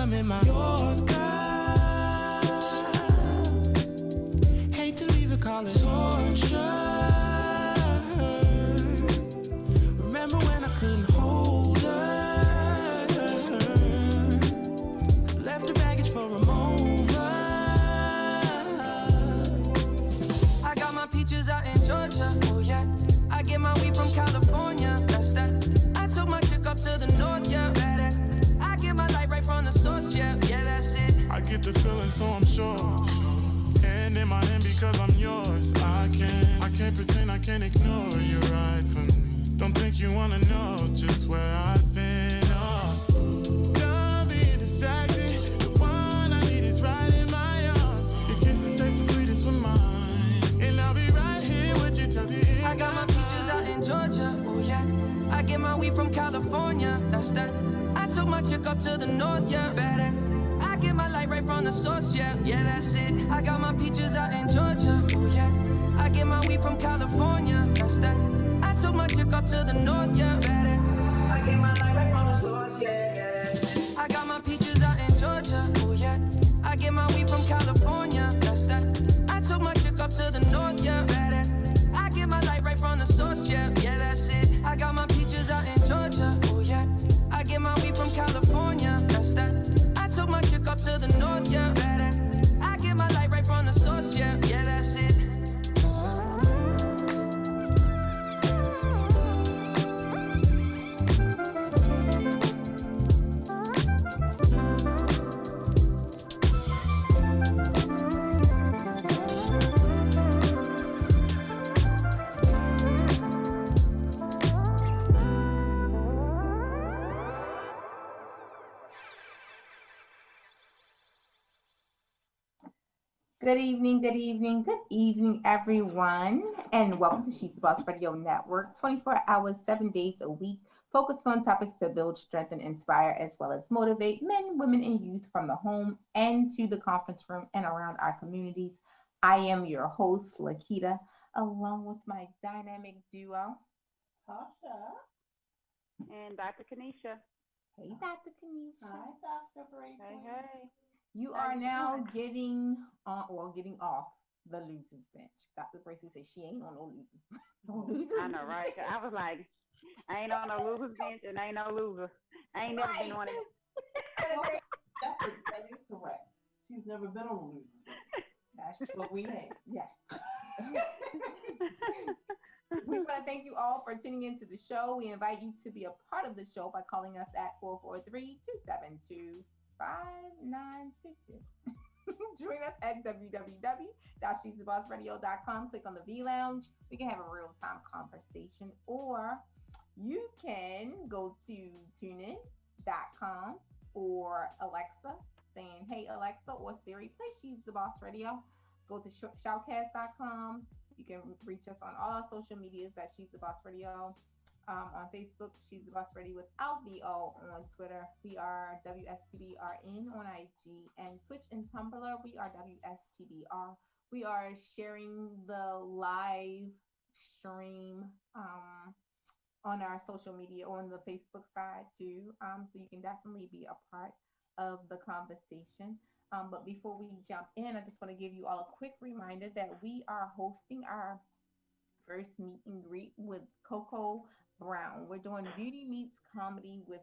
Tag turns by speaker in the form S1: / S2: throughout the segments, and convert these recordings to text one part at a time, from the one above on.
S1: I'm in my Yorker. Hate to leave it, call it torture. Remember when I couldn't hold her? Left her baggage for a mover. I got my peaches out in Georgia. Oh yeah. I get my weed from California. That's that. I took my chick up to the north, yeah. Better. I get my light right from the source, yeah. Yeah, that's it. I get the feeling, so I'm sure. And in my hand because I'm yours. I can't pretend, I can't ignore you right from me. Don't think you wanna know just where I've been. Oh, don't be distracted. The one I need is right in my arms. Your kisses taste the sweetest with mine, and I'll be right here with you till the end. I got my peaches out in Georgia. Oh yeah. I get my weed from California. That's that. I took my chick up to the north, yeah. Better. I get my light right from the source, yeah. Yeah, that's it. I got my peaches out in Georgia. Oh yeah. I get my weed from California. That's that. I took my chick up to the north, yeah. Better. I get my light right from the source, yeah. Yeah, that's it. I got my peaches out in Georgia. Oh yeah. I get my weed from California. That's that. I took my chick up to the north, yeah. Better. I get my light right from the source, yeah. Yeah, that's it. I got my peaches out in Georgia. Oh yeah. I get my weed from California. That's that. I took my chick up to the north, yeah. Better. I get my light right from the source, yeah. Yeah, that's it.
S2: Good evening, everyone, and welcome to She's the Boss Radio Network, 24 hours, 7 days a week, focused on topics to build, strengthen, inspire, as well as motivate men, women, and youth from the home and to the conference room and around our communities. I am your host, Lakita, along with my dynamic duo,
S3: Tasha. And Dr. Kanisha.
S2: Hey, Dr. Kanisha.
S3: Hi, Dr. Brady. Hey.
S2: You are now getting off the losers bench. Dr. Bracy says she ain't on no losers bench.
S3: I know, right? I was like, I ain't on no losers bench and I ain't no loser. I ain't never been on it.
S4: That is correct. She's never been on a losers bench.
S2: That's true.
S4: But we ain't.
S2: Yeah. We want to thank you all for tuning into the show. We invite you to be a part of the show by calling us at 443-272-5922. Join us at www.shesthebossradio.com. Click on the V Lounge. We can have a real-time conversation, or you can go to tunein.com or Alexa, saying, "Hey Alexa," or Siri, play She's the Boss Radio. Go to shoutcast.com. You can reach us on all our social medias at She's the Boss Radio. On Facebook, She's the Boss Radio without the O. On Twitter, we are WSTBRN. On IG and Twitch and Tumblr, we are WSTBR. We are sharing the live stream on our social media, on the Facebook side too. So you can definitely be a part of the conversation. But before we jump in, I just want to give you all a quick reminder that we are hosting our first meet and greet with Coco Brown. We're doing Beauty Meets Comedy with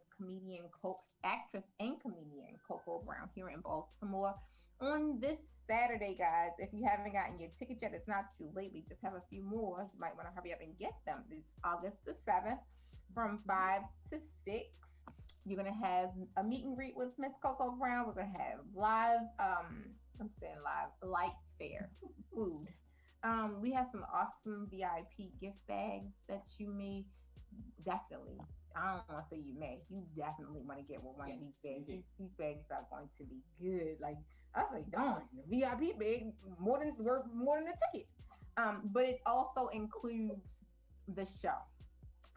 S2: actress and comedian Coco Brown here in Baltimore on this Saturday, guys. If you haven't gotten your ticket yet, it's not too late. We just have a few more. You might want to hurry up and get them. It's August the 7th from 5 to 6. You're going to have a meet and greet with Miss Coco Brown. We're going to have live light fare food. We have some awesome VIP gift bags that you may definitely, I don't want to say you definitely want to get one of these bags. These bags are going to be good. Like I say, darn, the VIP bag worth more than a ticket. But it also includes the show.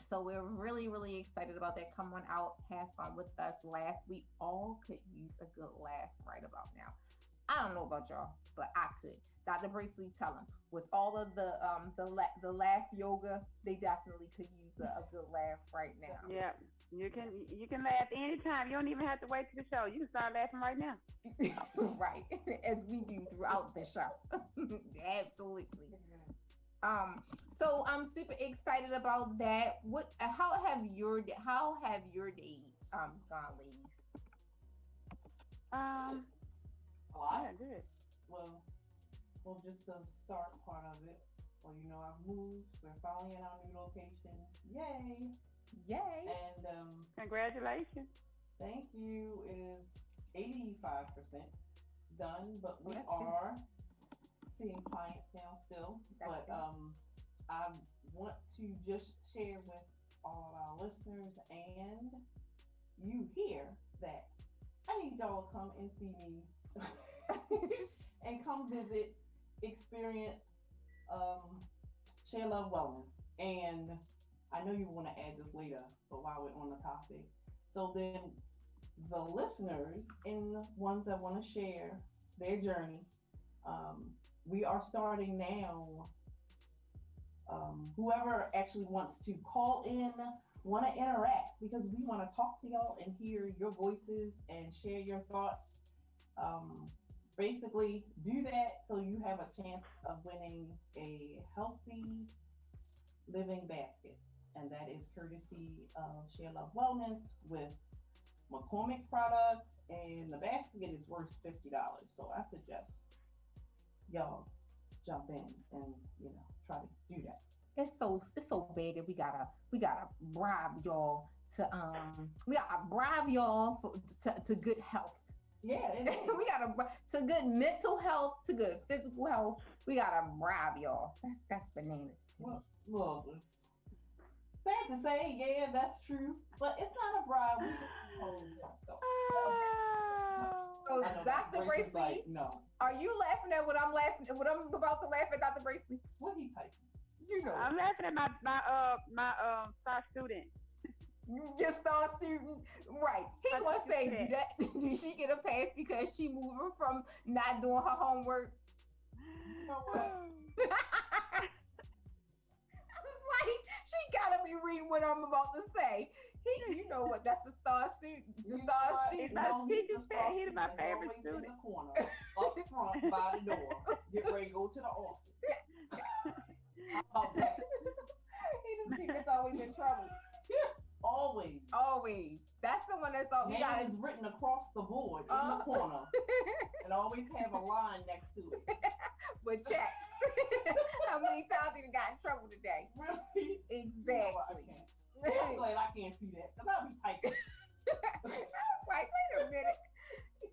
S2: So we're really, really excited about that. Come on out, have fun with us, laugh. We all could use a good laugh right about now. I don't know about y'all, but I could. Dr. Bracely, tell them, with all of the laugh yoga, they definitely could use a good laugh right now.
S3: Yeah. You can laugh anytime. You don't even have to wait to the show. You can start laughing right now.
S2: Right, as we do throughout the show. Absolutely. Um, so I'm super excited about that. What? How have your day gone, ladies?
S3: Um,
S4: A lot.
S3: yeah, good.
S4: Well, well, just the start part of it. Well, I've moved. We're finally in our new location. Yay!
S2: Yay!
S4: And
S3: Congratulations.
S4: thank you is 85% done, but we
S2: Well, that's good.
S4: are seeing clients now still.
S2: That's
S4: But
S2: good.
S4: I want to just share with all of our listeners and you here that I need y'all to come and see me and come visit, experience, um, share love wellness. And I know you want to add this later, but while we're on the topic, so then the listeners and ones that want to share their journey, um, we are starting now. Whoever actually wants to call in, want to interact because we want to talk to y'all and hear your voices and share your thoughts. Um, Basically, do that so you have a chance of winning a healthy living basket. And that is courtesy of Share Love Wellness with McCormick products. And the basket is worth $50. So I suggest y'all jump in and try to do that.
S2: It's so bad that we gotta bribe y'all we gotta bribe y'all to good health.
S4: Yeah, it is.
S2: We gotta to good mental health, to good physical health. We gotta bribe y'all. That's bananas to me.
S4: Well, it's sad to say, yeah, that's true, but it's not a bribe. We just hold stuff.
S2: So,
S4: I know
S2: Dr.
S4: Grace is
S2: Bracely,
S4: like, no.
S2: are you laughing at what I'm laughing? What I'm about to laugh at, Dr. Bracely?
S4: What he typing?
S2: You know,
S3: I'm laughing at my star student.
S2: your star student, right? He
S3: That's
S2: gonna
S3: what you
S2: say,
S3: said.
S2: do she get a pass because she moving from not doing her homework?
S4: You know what?
S2: I was like, she gotta be reading what I'm about to say. You know what? That's the star student. The
S4: You know
S2: star
S4: what?
S2: student.
S3: my
S4: He's
S3: teacher
S4: a star
S3: said he's
S4: student
S3: my
S4: that's
S3: favorite
S4: always in
S3: student.
S4: the corner, up front by the door, get ready to go to the office. How about that?
S2: He the student that's always in trouble.
S4: Always.
S2: Always. That's the one that's always.
S4: Name is written across the board in the corner, and always have a line next to it.
S2: But check. How many times he got in trouble today?
S4: Really?
S2: Exactly.
S4: I'm glad I can't see that because I'll be typing.
S2: I was like, wait a minute.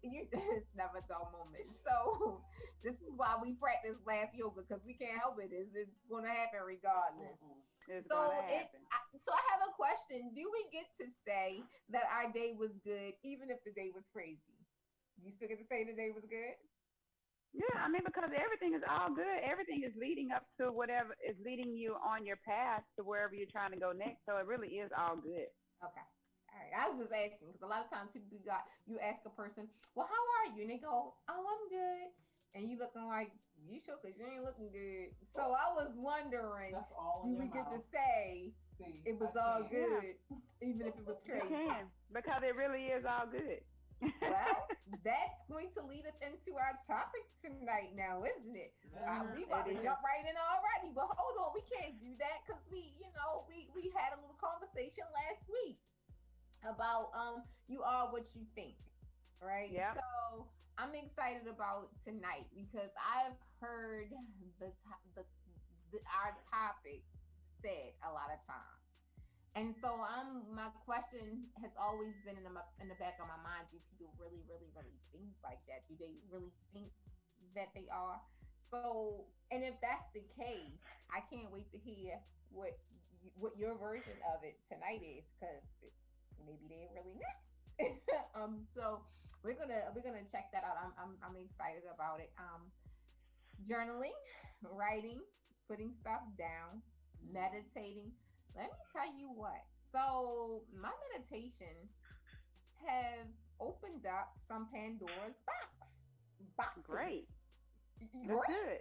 S2: It's never a dull moment. So this is why we practice laugh yoga because we can't help it. It's going to happen regardless.
S3: It's
S2: So
S3: gonna happen.
S2: so I have a question. Do we get to say that our day was good even if the day was crazy? You still get to say the day was good?
S3: Yeah, I mean, because everything is all good. Everything is leading up to whatever is leading you on your path to wherever you're trying to go next. So it really is all good.
S2: Okay. All right. I was just asking because a lot of times you ask a person, well, how are you? And they go, oh, I'm good. And you looking like, you sure? Because you ain't looking good. So I was wondering,
S4: That's all
S2: do
S4: in
S2: we
S4: your
S2: get to
S4: mouth.
S2: say
S4: See,
S2: it was
S4: I
S2: all
S4: can't.
S2: good, even if it was
S3: You
S2: crazy?
S3: can, because it really is all good.
S2: Well, that's going to lead us into our topic tonight now, isn't it? We about to
S3: It is.
S2: jump right in already, but hold on, we can't do that because we had a little conversation last week about you are what you think, right?
S3: Yep.
S2: So I'm excited about tonight because I've heard our topic said a lot of times. And so my question has always been in the back of my mind, do people really, really, really think like that? Do they really think that they are? So, and if that's the case, I can't wait to hear what your version of it tonight is, because maybe they're really not. So we're gonna check that out. I'm excited about it. Journaling, writing, putting stuff down, meditating. Let me tell you what. So my meditation have opened up some Pandora's boxes.
S3: Great. That's
S2: Right?
S3: good.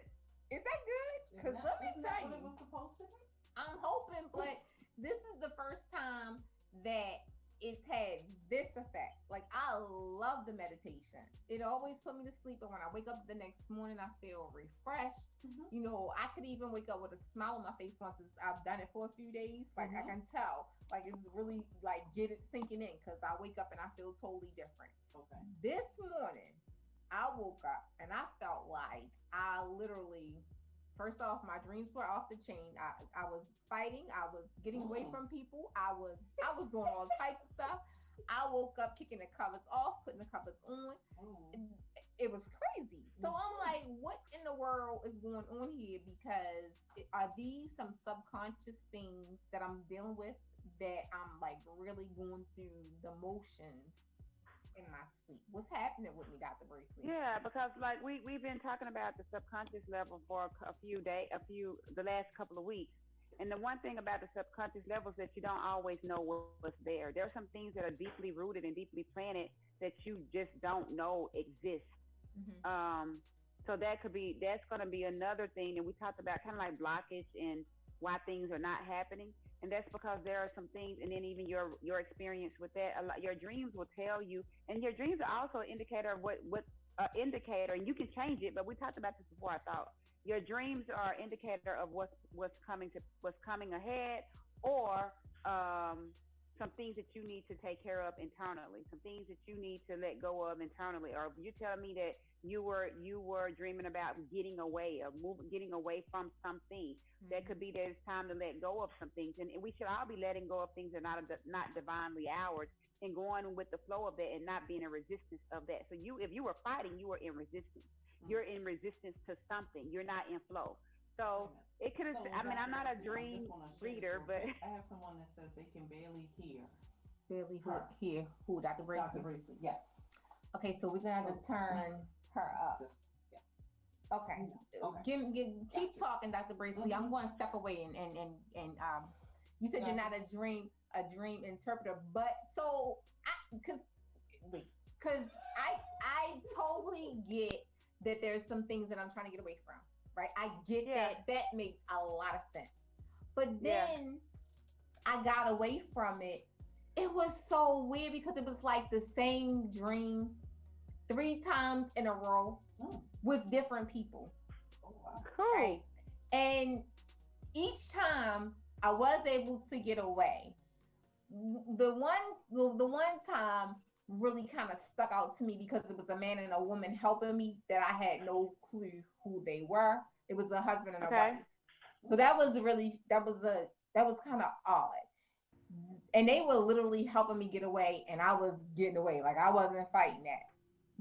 S2: Is that good? Because let me
S4: Isn't
S2: tell
S4: that what
S2: you,
S4: it was supposed to be?
S2: I'm hoping, but this is the first time that it's had this effect. Like, I love the meditation. It always put me to sleep, but when I wake up the next morning, I feel refreshed. You know, I could even wake up with a smile on my face once I've done it for a few days. Like, I can tell, like, it's really like get it sinking in, because I wake up and I feel totally different.
S4: Okay.
S2: This morning, I woke up and I felt like I literally, first off, my dreams were off the chain. I was fighting. I was getting away from people. I was doing all types of stuff. I woke up kicking the covers off, putting the covers on. It was crazy. So I'm like, what in the world is going on here? Because are these some subconscious things that I'm dealing with, that I'm like really going through the motions in my sleep? What's happening with me, Dr. Braceley?
S3: Yeah, because like we've been talking about the subconscious level for the last couple of weeks. And the one thing about the subconscious level is that you don't always know what's there. There are some things that are deeply rooted and deeply planted that you just don't know exist. So that's going to be another thing. And we talked about kind of like blockage and why things are not happening. And that's because there are some things, and then even your experience with that, your dreams will tell you, and your dreams are also an indicator of what indicator, and you can change it, but we talked about this before, I thought. Your dreams are an indicator of what's coming ahead, or some things that you need to take care of internally, some things that you need to let go of internally. Or you're telling me that you were dreaming about getting away from something. That could be that it's time to let go of some things, and we should all be letting go of things that are not divinely ours, and going with the flow of that, and not being in resistance of that. So if you were fighting, you were in resistance. You're in resistance to something. You're not in flow. So it could have. I mean, I'm not a dream reader, but
S4: I have someone that says they can barely hear.
S2: Barely hear who? Dr. Braceley?
S4: Dr. Braceley, yes.
S2: Okay, so we're gonna have to turn her up. Okay. Keep talking, Dr. Braceley. I'm going to step away and you said you're not a dream interpreter, but so because I totally get that there's some things that I'm trying to get away from, right? I get that makes a lot of sense. But then I got away from it. It was so weird because it was like the same dream 3 times in a row with different people.
S3: Cool.
S2: Right? And each time I was able to get away. The one time really kind of stuck out to me because it was a man and a woman helping me that I had no clue who they were. It was a husband and a wife. So that was kind of odd. And they were literally helping me get away, and I was getting away. Like, I wasn't fighting that.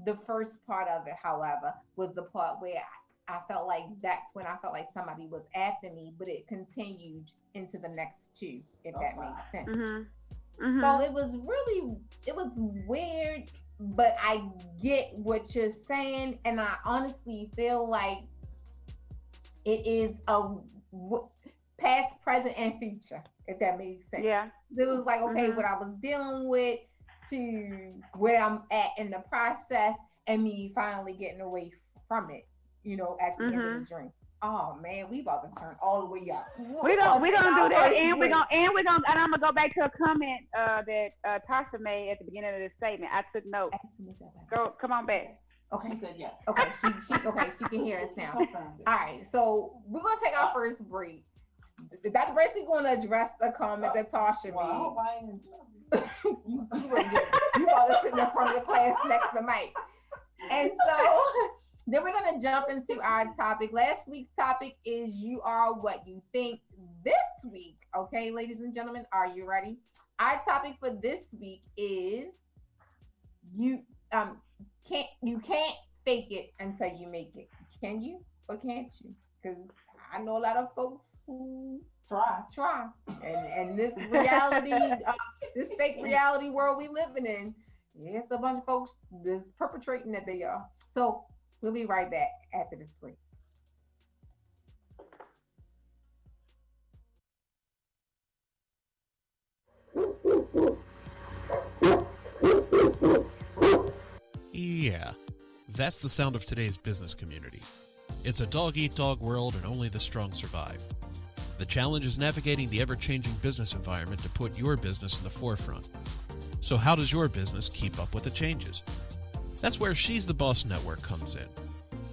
S2: The first part of it, however, was the part where I felt like that's when I felt like somebody was after me, but it continued into the next 2, if that makes sense. So it was weird, but I get what you're saying, and I honestly feel like it is a past, present, and future, if that makes sense.
S3: Yeah.
S2: It was like, okay, what I was dealing with to where I'm at in the process, and me finally getting away from it, at the end of the dream. Oh man, we about to turn all the way up. We're gonna do that,
S3: and I'm gonna go back to a comment that Tasha made at the beginning of this statement. I took notes. Go, come on back.
S2: Okay.
S4: She said yes.
S2: Okay, she can hear us now. All right, so we're gonna take our first break. Dr. Bracy going to address the comment that Tasha made. You about to sit in front of the class next to Mike. And so then we're going to jump into our topic. Last week's topic is you are what you think. This week, okay, ladies and gentlemen, are you ready? Our topic for this week is you can't fake it until you make it. Can you or can't you? Because I know a lot of folks who try, and this reality, this fake reality world we living in, it's a bunch of folks that's perpetrating that they are. So we'll be right back after this break.
S5: Yeah, that's the sound of today's business community. It's a dog-eat-dog world, and only the strong survive. The challenge is navigating the ever-changing business environment to put your business in the forefront. So how does your business keep up with the changes? That's where She's the Boss Network comes in.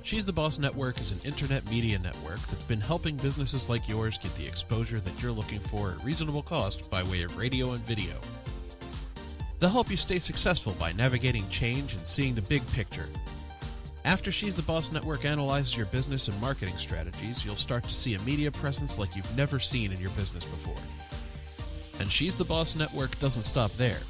S5: She's the Boss Network is an internet media network that's been helping businesses like yours get the exposure that you're looking for at reasonable cost by way of radio and video. They'll help you stay successful by navigating change and seeing the big picture. After She's the Boss Network analyzes your business and marketing strategies, you'll start to see a media presence like you've never seen in your business before. And She's the Boss Network doesn't stop there.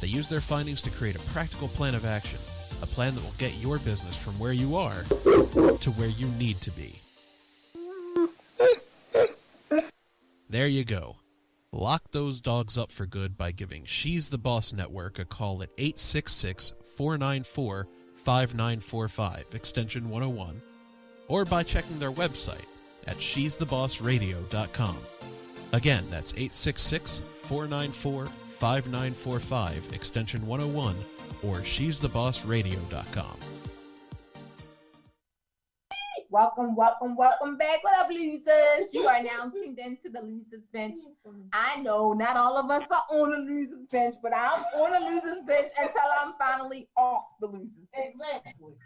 S5: They use their findings to create a practical plan of action, a plan that will get your business from where you are to where you need to be. There you go. Lock those dogs up for good by giving She's the Boss Network a call at 866-494-5945, extension 101, or by checking their website at she'sthebossradio.com. Again, that's 866-494-5945, extension 101, or she'sthebossradio.com.
S2: Welcome back. What up, losers? You are now tuned into the Losers Bench. I know not all of us are on the Losers Bench, but I'm on the Losers Bench until I'm finally off the Losers Bench. Exactly.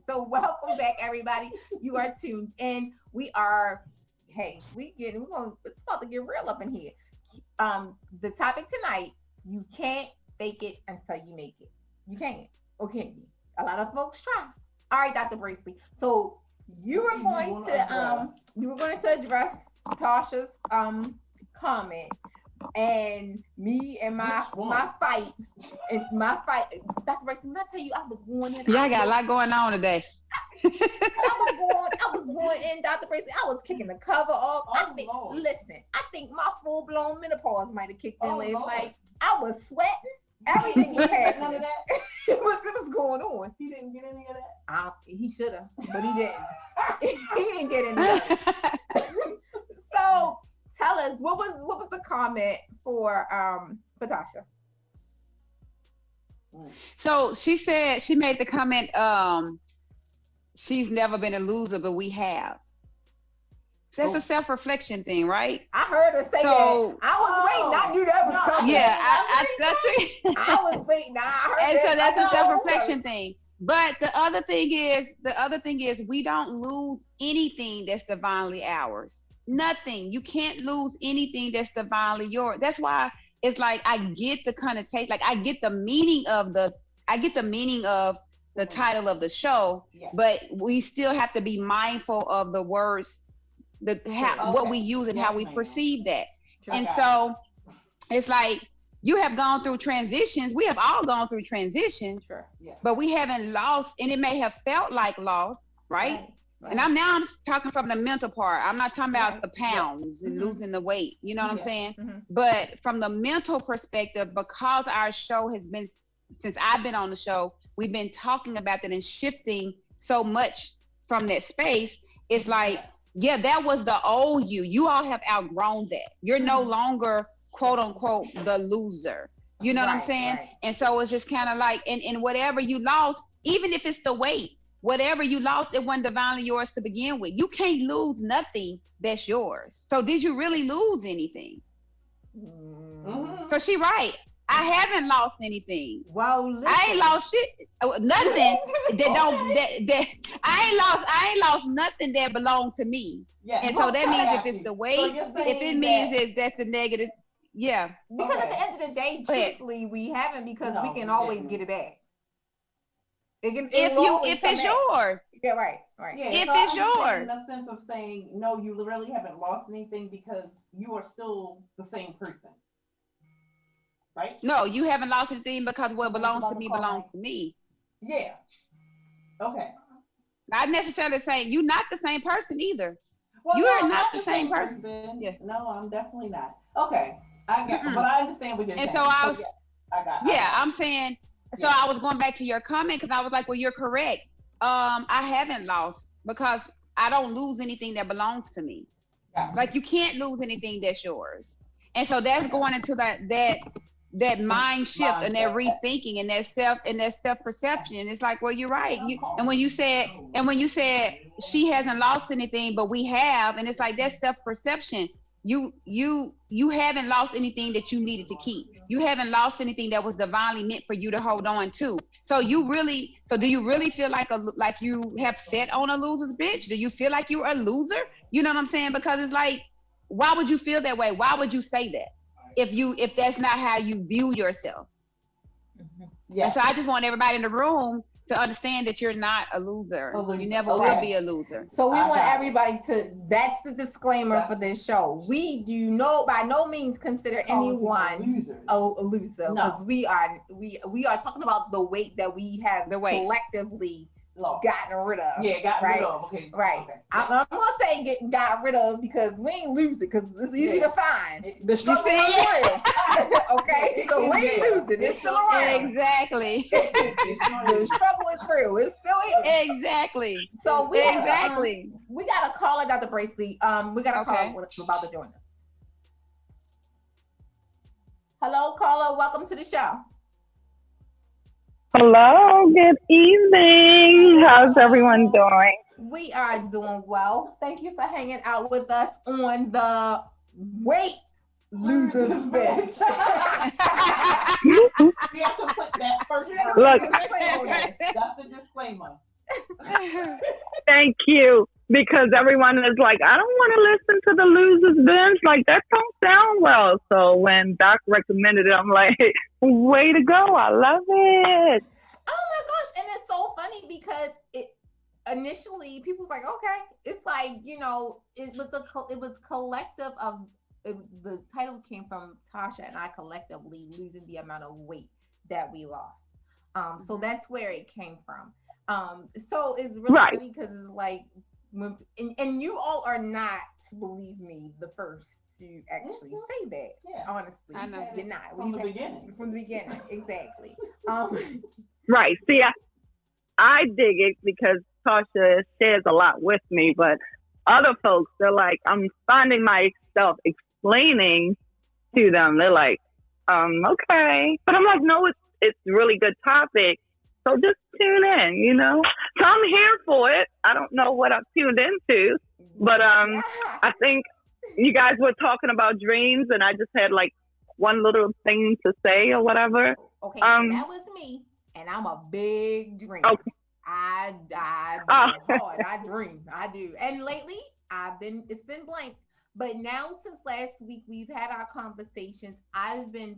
S2: So welcome back, everybody. You are tuned in. It's about to get real up in here. The topic tonight, you can't fake it until you make it. You can't. Okay. A lot of folks try. All right, Dr. Bracely. So you were going to address Tasha's comment, and me and my fight. Dr. Bracely, when I tell you I was going in.
S3: Yeah, I got a lot going on today.
S2: I was going in, Dr. Bracely. I was kicking the cover off. I think my full-blown menopause might have kicked in last night. I was sweating. Everything was happening. None of that. it was going on.
S4: He didn't get any of that.
S2: He should have, but he didn't. He didn't get any of that. So tell us, what was the comment for Tasha?
S3: So she said, she made the comment, she's never been a loser, but we have. So that's a self-reflection thing, right?
S2: I heard her say that. I was waiting. I knew that was coming.
S3: Yeah,
S2: I was waiting. I heard
S3: and
S2: that.
S3: so that's a self-reflection thing. But the other thing is we don't lose anything that's divinely ours. Nothing. You can't lose anything that's divinely yours. That's why it's like I get the connotation, like I get the meaning of the title of the show, but we still have to be mindful of the words, what we use and how we perceive that. And so it's like you have gone through transitions. We have all gone through transitions, but we haven't lost, and it may have felt like loss, right? And I'm talking from the mental part. I'm not talking about the pounds and losing the weight. You know what I'm saying? But from the mental perspective, because our show has been, since I've been on the show, we've been talking about that and shifting so much from that space. It's like, yeah, that was the old you. You all have outgrown that. You're no longer, quote unquote, the loser. You know what I'm saying? And so it's just kind of like, and whatever you lost, even if it's the weight, whatever you lost, it wasn't divinely yours to begin with. You can't lose nothing that's yours. So did you really lose anything? So she right. I haven't lost anything.
S2: Well, listen.
S3: I ain't lost shit. Nothing I ain't lost nothing that belonged to me. Yeah. And so that means if it's the weight, if it means that's the negative, yeah.
S2: Because at the end of the day, truthfully, we haven't, because we can always get it back. If
S3: it's yours.
S2: Yeah, right.
S4: Yeah,
S3: if it's yours.
S4: In the sense of saying, no, you really haven't lost anything because you are still the same person. Right?
S3: No, you haven't lost anything because what belongs to me belongs to me.
S4: Yeah. Okay.
S3: Not necessarily saying you're not the same person either.
S4: Well,
S3: you are
S4: I'm
S3: not the same person.
S4: Yeah. No, I'm definitely not. Okay. But I understand what you're saying.
S3: And so I'm saying, so I was going back to your comment because I was like, well, you're correct. I haven't lost because I don't lose anything that belongs to me. Yeah. Like you can't lose anything that's yours. And so that's going into that mind shift and that rethinking and that self-perception. And it's like, well, you're right. And when you said she hasn't lost anything, but we have, and it's like that self-perception. You haven't lost anything that you needed to keep.
S6: you haven't lost anything that was divinely meant for you to hold on to. So do you really feel like you have set on a loser's bitch? Do you feel like you're a loser? You know what I'm saying? Because it's like, why would you feel that way? Why would you say that if that's not how you view yourself? Yeah. And so I just want everybody in the room to understand that you're not a loser. You never will be a loser.
S2: So we want everybody to, that's the disclaimer for this show. We do by no means consider anyone a loser, because we are talking about the weight that we have collectively gotten rid of. Yeah, gotten rid of. Okay. Right. Okay. I'm gonna say got rid of, because we ain't lose it, because it's easy to find. The struggle is real. Okay, so we ain't losing. It's still around.
S6: Exactly.
S2: The struggle is real. It's still here.
S6: Exactly.
S2: So we got a caller, Dr. Bracely. We got a caller about to join us. Hello, caller. Welcome to the show.
S7: Hello, good evening. How's everyone doing?
S2: We are doing well. Thank you for hanging out with us on the Weight Losers Bench.
S4: We have to put that first.
S7: Look,
S4: that's the disclaimer.
S7: Thank you, because everyone is like, I don't want to listen to the Losers Bench. Like, that don't sound well. So when Doc recommended it, I'm like, way to go. I love it.
S2: Oh my gosh. And it's so funny because initially people was like, okay, it's like, you know, it was collective of, the title came from Tasha and I collectively losing the amount of weight that we lost. So that's where it came from. So it's really funny because it's like, and you all are not, believe me, the first to actually say that. Yeah. Honestly, I know you're not. From the beginning, exactly.
S7: Right. See, I dig it because Tasha shares a lot with me, but other folks, they're like, I'm finding myself explaining to them. They're like, okay, but I'm like, no, it's a really good topic. So just tune in, you know. So I'm here for it. I don't know what I've tuned into, but I think you guys were talking about dreams, and I just had like one little thing to say or whatever.
S2: Okay, so that was me, and I'm a big dreamer. Okay. I dream. I do. And lately, it's been blank. But now, since last week, we've had our conversations. I've been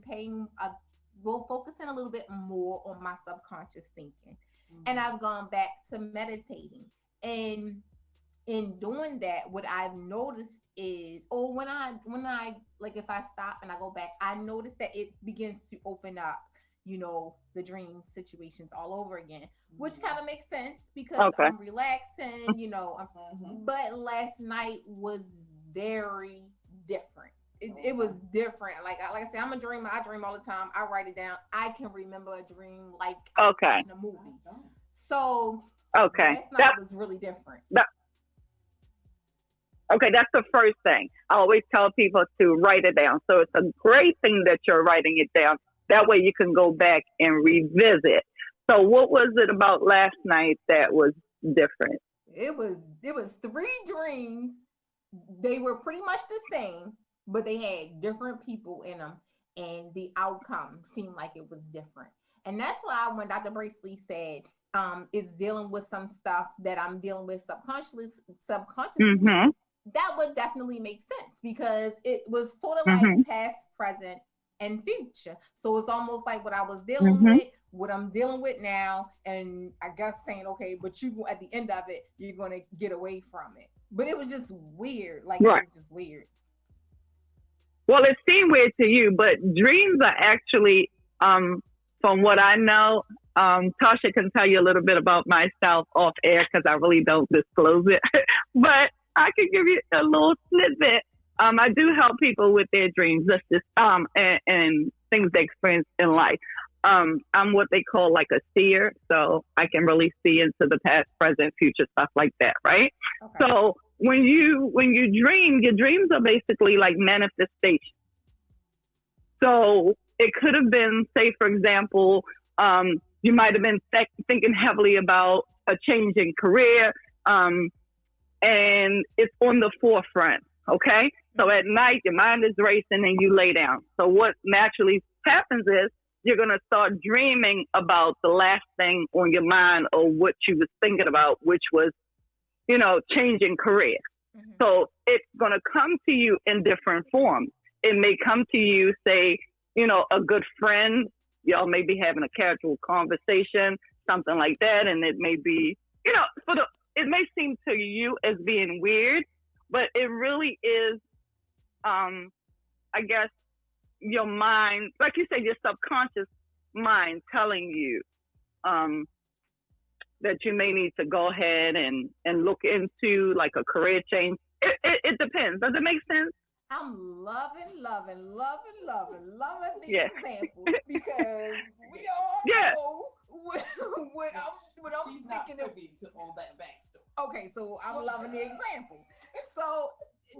S2: focusing a little bit more on my subconscious thinking. And I've gone back to meditating. And in doing that, what I've noticed is, when I like, if I stop and I go back, I notice that it begins to open up, you know, the dream situations all over again, which kind of makes sense because I'm relaxing, you know. But last night was very different. It was different. Like I said, I'm a dreamer. I dream all the time. I write it down. I can remember a dream like I was watching a movie. So last night was really different.
S7: That's the first thing. I always tell people to write it down. So it's a great thing that you're writing it down. That way you can go back and revisit. So what was it about last night that was different?
S2: It was 3 dreams. They were pretty much the same, but they had different people in them, and the outcome seemed like it was different. And that's why when Dr. Bracely said it's dealing with some stuff that I'm dealing with subconsciously, that would definitely make sense because it was sort of like past, present, and future. So it's almost like what I was dealing with, what I'm dealing with now, and I guess saying, okay, but you at the end of it, you're going to get away from it. But it was just weird. Like, it was just weird.
S7: Well, it seemed weird to you, but dreams are actually, from what I know, Tasha can tell you a little bit about myself off air because I really don't disclose it. But I can give you a little snippet. I do help people with their dreams, and things they experience in life. I'm what they call like a seer, so I can really see into the past, present, future, stuff like that, right? Okay. So when you dream, your dreams are basically like manifestation. So it could have been, say, for example, you might have been thinking heavily about a change in career, and it's on the forefront, okay? So at night, your mind is racing and you lay down. So what naturally happens is you're going to start dreaming about the last thing on your mind or what you was thinking about, which was, changing career.
S2: Mm-hmm.
S7: So it's going to come to you in different forms. It may come to you, say, a good friend, y'all may be having a casual conversation, something like that. And it may be, it may seem to you as being weird, but it really is, I guess, your mind, like you said, your subconscious mind telling you that you may need to go ahead and look into like a career change. It depends. Does it make sense?
S2: I'm loving the
S7: Yeah.
S2: example because we all know what I'm
S4: She's not
S2: thinking of.
S4: privy to all that backstory.
S2: Okay, so I'm loving the example. So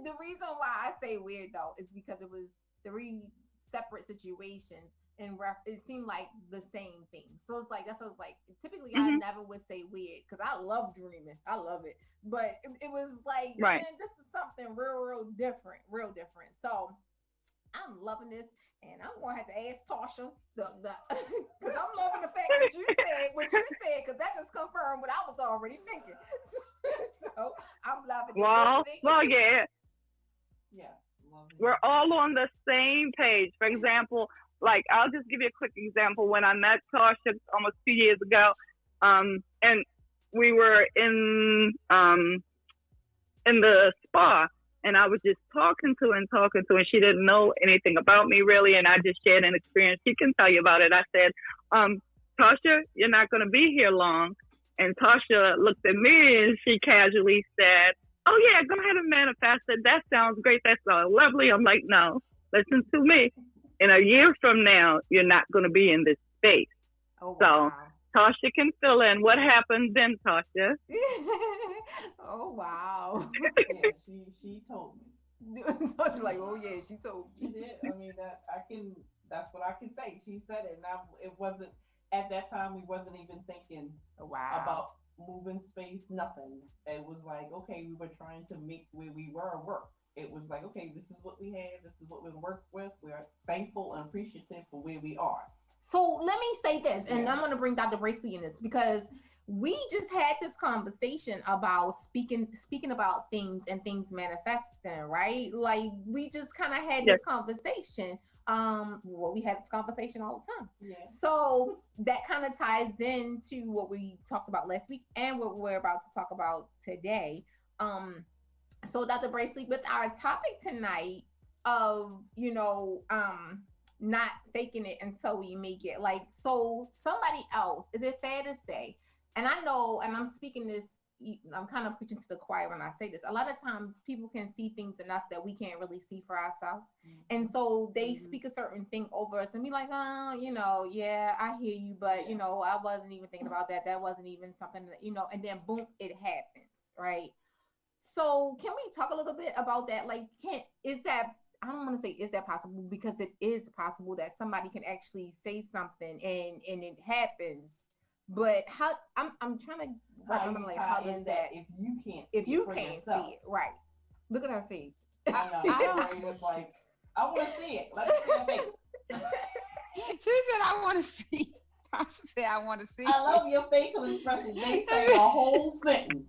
S2: the reason why I say weird though is because it was 3 separate situations and it seemed like the same thing. So it's like, that's what it's like. Typically, I never would say weird because I love dreaming. I love it. But it was like,
S7: right.
S2: Man, this is something real different. So I'm loving this. And I'm going to have to ask Tasha, because I'm loving the fact that you said what you said, because that just confirmed what I was already thinking. So I'm loving it.
S7: Well, yeah.
S4: Yeah.
S7: We're all on the same page. For example, like, I'll just give you a quick example. When I met Tasha almost 2 years ago, and we were in the spa, and I was just talking to her, and she didn't know anything about me really, and I just shared an experience. She can tell you about it. I said, Tasha, you're not going to be here long. And Tasha looked at me, and she casually said, oh, yeah, go ahead and manifest it. That sounds great. That sounds lovely. I'm like, no, listen to me. In a year from now, you're not going to be in this space.
S2: Oh, wow.
S7: So Tasha can fill in. What happened then, Tasha?
S2: Oh, wow.
S4: Yeah, she told me.
S2: Tasha's like, oh, yeah, she told me.
S4: She did. I mean, that's what I can say. She said it. Now, it wasn't, at that time, we wasn't even thinking about moving space, nothing. It was like, okay, we were trying to make where we were work. It was like, okay, this is what we have, this is what we work with. We're thankful and appreciative for where we are.
S2: So let me say this, and I'm going to bring Dr. Bracy in this, because we just had this conversation about speaking about things and things manifesting, right? Like, we just kind of had this conversation. We had this conversation all the time.
S4: Yeah.
S2: So that kind of ties into what we talked about last week and what we're about to talk about today. So Dr. Bracy, with our topic tonight of, not faking it until we make it, like, so somebody else, is it fair to say, and I know, and I'm speaking this, I'm kind of preaching to the choir when I say this, a lot of times people can see things in us that we can't really see for ourselves. And so they speak a certain thing over us and be like, oh, yeah, I hear you, but, I wasn't even thinking about that. That wasn't even something that, and then boom, it happens, right? So can we talk a little bit about that? Like, I don't want to say is that possible, because it is possible that somebody can actually say something and it happens. But how I'm trying to how does that if you can't see it, right? Look at her face.
S4: I know. It's like, I want to see it. Let me see your face.
S6: She said, I want to see. Tasha said, I want to see.
S4: I love your facial expression. They say a whole sentence.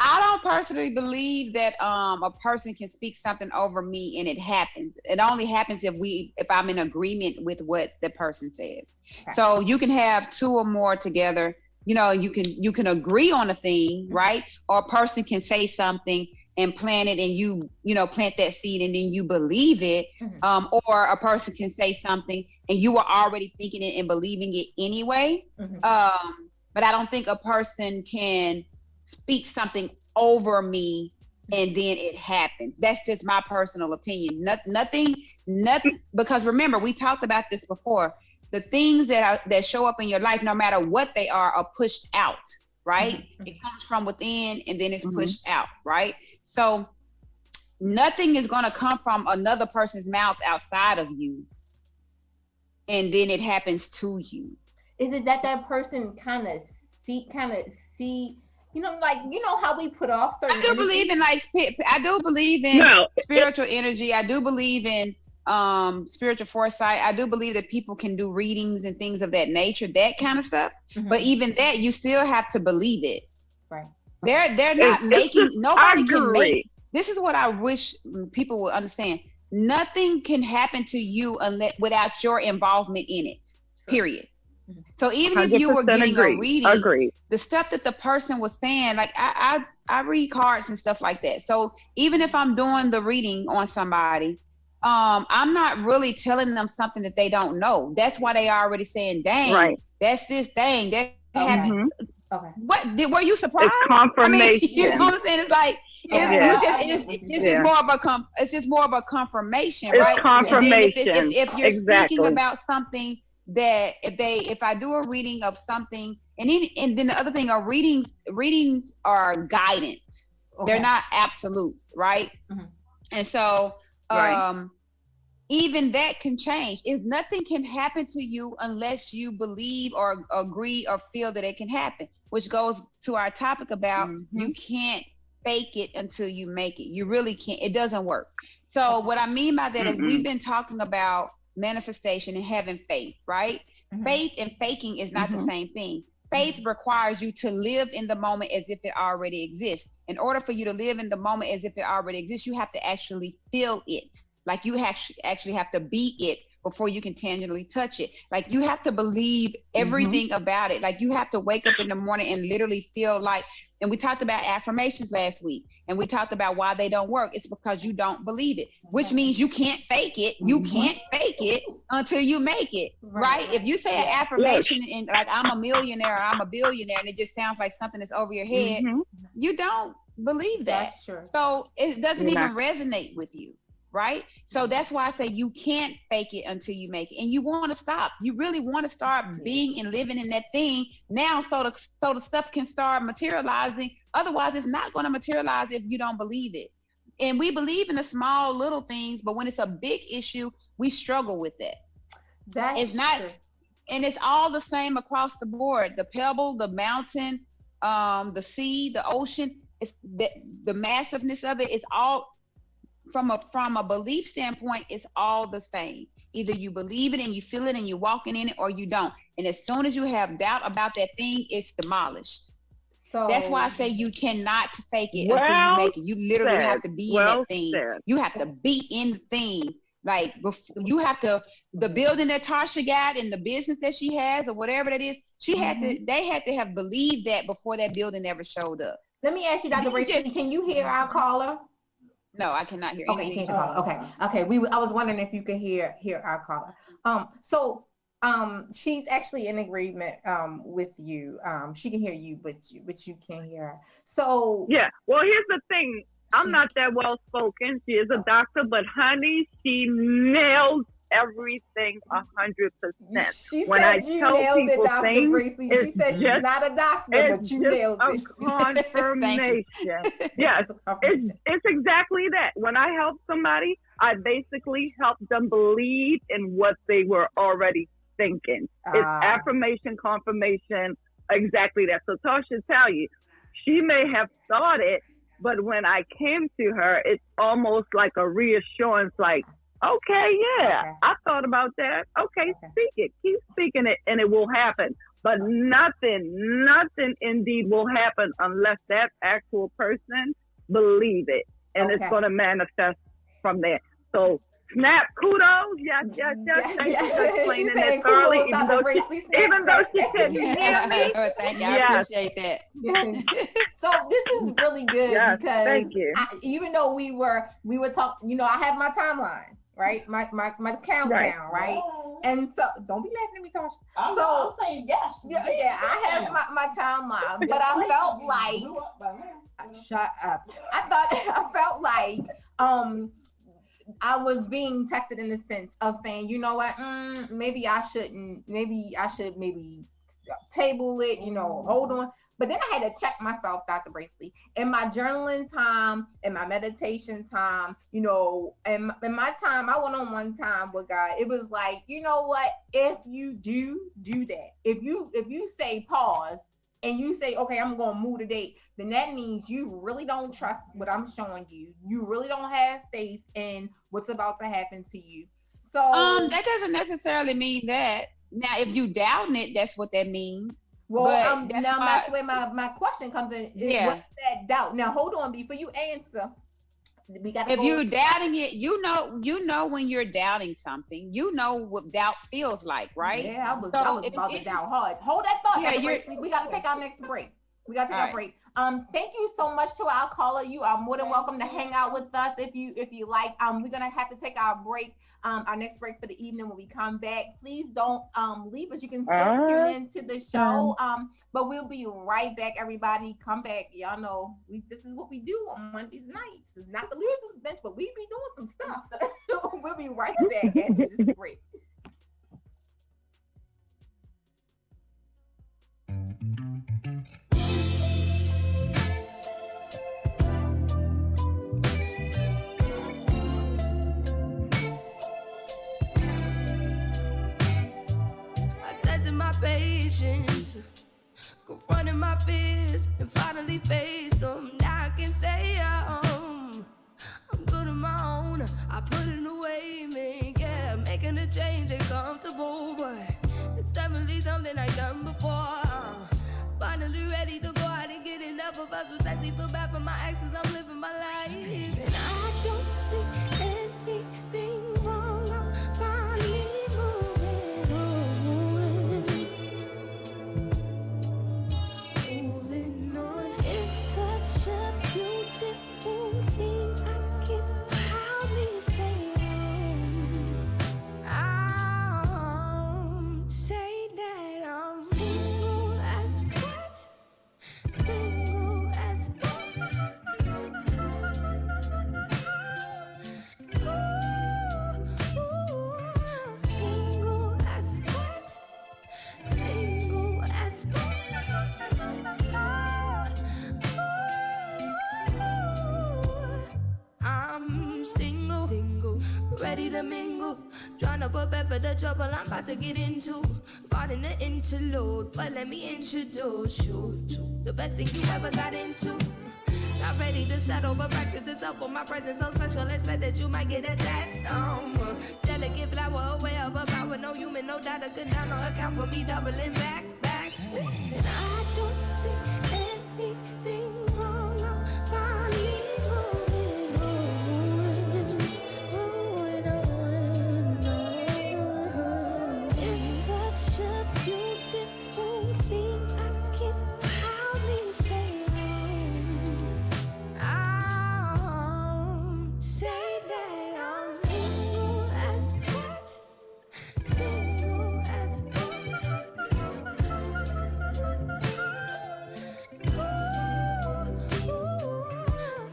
S6: I don't personally believe that a person can speak something over me and it happens. It only happens if I'm in agreement with what the person says. Okay. So you can have 2 or more together. You can agree on a thing, right? Or a person can say something and plant it, and you plant that seed and then you believe it. Or a person can say something and you were already thinking it and believing it anyway. But I don't think a person can speak something over me and then it happens. That's just my personal opinion. Nothing, because remember, we talked about this before. The things that show up in your life, no matter what they are pushed out, right? It comes from within and then it's pushed out, right? So nothing is going to come from another person's mouth outside of you and then it happens to you.
S2: Is it that person kind of see, how we put off certain
S6: I do believe in spiritual energy. I do believe in spiritual foresight. I do believe that people can do readings and things of that nature, that kind of stuff.
S2: Mhm.
S6: But even that, you still have to believe it.
S2: Right.
S6: They're not making,
S7: I
S6: nobody can make.
S7: agree.
S6: This is what I wish people would understand. Nothing can happen to you unless without your involvement in it. Period.
S2: Mhm.
S6: So even if you were
S7: 100%
S6: getting a
S7: agree.
S6: reading,
S7: Agree.
S6: the stuff that the person was saying, like I read cards and stuff like that. So even if I'm doing the reading on somebody, I'm not really telling them something that they don't know. That's why they already saying, "Dang,
S7: Right.
S6: that's this thing that
S2: Okay.
S6: happened."
S7: Mhm.
S2: Okay.
S6: What were you surprised?
S7: It's
S6: I mean,
S7: confirmation.
S6: you know what I'm saying? It's like
S2: Yeah.
S6: it's just more of a it's just more of a confirmation,
S7: It's
S6: right? And then
S7: confirmation.
S6: if you're speaking
S7: Exactly.
S6: about something that if I do a reading of something, and then the other thing are readings are guidance.
S2: Okay.
S6: They're not absolutes, right?
S2: Mhm.
S6: And so
S7: Right.
S6: even that can change. If nothing can happen to you unless you believe or agree or feel that it can happen, which goes to our topic about you can't fake it until you make it. You really can't. It doesn't work. So what I mean by that is we've been talking about manifestation and having faith, right?
S2: Mhm.
S6: Faith and faking is not the same thing. Faith requires you to live in the moment as if it already exists. In order for you to live in the moment as if it already exists, you have to actually feel it. Like you actually have to be it before you can tangibly touch it. Like you have to believe everything about it. Like you have to wake up in the morning and literally feel like, and we talked about affirmations last week, and we talked about why they don't work. It's because you don't believe it, which means you can't fake it. You can't fake it until you make it, right? If you say an affirmation and like I'm a millionaire or I'm a billionaire, and it just sounds like something that's over your head, you don't believe that.
S2: That's true.
S6: So it doesn't
S7: Yeah.
S6: even resonate with you. Right? So that's why I say you can't fake it until you make it. And you want to stop. You really want to start being and living in that thing now so the stuff can start materializing. Otherwise, it's not going to materialize if you don't believe it. And we believe in the small little things, but when it's a big issue, we struggle with that.
S2: That's
S6: not
S2: true.
S6: And it's all the same across the board. The pebble, the mountain, the sea, the ocean, it's the massiveness of it is all from a belief standpoint, it's all the same. Either you believe it and you feel it and you're walking in it, or you don't. And as soon as you have doubt about that thing, it's demolished.
S2: So
S6: that's why I say you cannot fake it until you
S7: Well
S6: make it. You literally
S7: said.
S6: have to be in
S7: Well
S6: that thing.
S7: said.
S6: You have to be in the thing. Like you have to, the building that Tasha got and the business that she has or whatever that is, they had to have believed that before that building ever showed up.
S2: Let me ask you, Dr. Bracy, can you hear our caller?
S6: No, I cannot hear
S2: Okay,
S6: anything.
S2: you can't hear caller. Okay. I was wondering if you could hear our caller. She's actually in agreement with you. She can hear you, but you can't hear her. So
S7: yeah. Well, here's the thing. I'm not that well spoken. She is a doctor, but honey, she nails everything 100%.
S2: She
S7: when
S2: said
S7: I
S2: you
S7: tell
S2: nailed
S7: people
S2: it, Dr.
S7: things,
S2: Bracy. She said she's not a doctor, but you nailed it.
S7: Confirmation. Yes, it's exactly that. When I help somebody, I basically help them believe in what they were already thinking. It's affirmation, confirmation, exactly that. So Tasha tell you, she may have thought it, but when I came to her, it's almost like a reassurance, like, okay, I thought about that. Okay, speak it. Keep speaking it, and it will happen. But nothing indeed will happen unless that actual person believe it, and it's going to manifest from there. So, snap, kudos. Yes. Thank you for explaining it thoroughly, even though she couldn't hear me.
S6: Thank you. I appreciate that.
S2: So this is really good because
S7: thank you.
S2: Even though we were talking, I have my timeline, right? My countdown, right? And so don't be laughing at me, Tasha.
S4: I'm saying yes.
S2: Yeah, I have my timeline, but I felt like shut up. I felt like I was being tested in the sense of saying, you know what, maybe I should table it, hold on. But then I had to check myself, Dr. Bracely, in my journaling time, in my meditation time, and in my time, I went on one time with God. It was like, you know what? If you do that, if you say pause and you say, okay, I'm going to move the date, then that means you really don't trust what I'm showing you. You really don't have faith in what's about to happen to you. So,
S6: That doesn't necessarily mean that. Now, if you doubting it, that's what that means.
S2: well,
S6: But that's
S2: now
S6: why,
S2: that's where my question comes in. What's
S6: yeah.
S2: that doubt? Now, hold on, before you answer, we gotta
S6: If
S2: go.
S6: you're doubting it, you know when you're doubting something, you know what doubt feels like, right?
S2: Yeah, I
S6: So
S2: was
S6: if
S2: about to
S6: it,
S2: doubt hard. Hold that thought,
S6: yeah,
S2: Dr.
S6: you're
S2: Brace. We gotta take our next break. We gotta take
S6: all
S2: our
S6: right.
S2: break. Thank you so much to our caller. You are more than welcome to hang out with us if you like. We're gonna have to take our break, our next break for the evening. When we come back, please don't leave us. You can still tune in to the show. But we'll be right back, everybody. Come back. Y'all know this is what we do on Mondays nights. It's not the losers bench, but we be doing some stuff. We'll be right back after this break.
S1: I tested my patience, confronted my fears, and finally faced them. Now I can say I'm good on my own. I put it away, man. Yeah, making a change ain't comfortable, but it's definitely something I've done before. Finally ready to go out and get enough of us. Was actually feel bad for my actions. I'm living my life, and I don't see anything wrong. I'm finally moving on. Moving on is such a beautiful thing. I can proudly say say that I'm single as what? Single as what? Single as what? Single as I'm single, ready to mingle. Trying to prepare for the trouble I'm about to get into. Pardon the interlude, but let me introduce you to the best thing you ever got into. Not ready to settle, but practice itself for my presence so special. Expect that you might get attached. Delicate flower, away of a power. No human, no data could down no account for me doubling back. And I don't see anything wrong. I'm finally moving on. It's such a beautiful thing. I can proudly say say that I'm single as what? Single as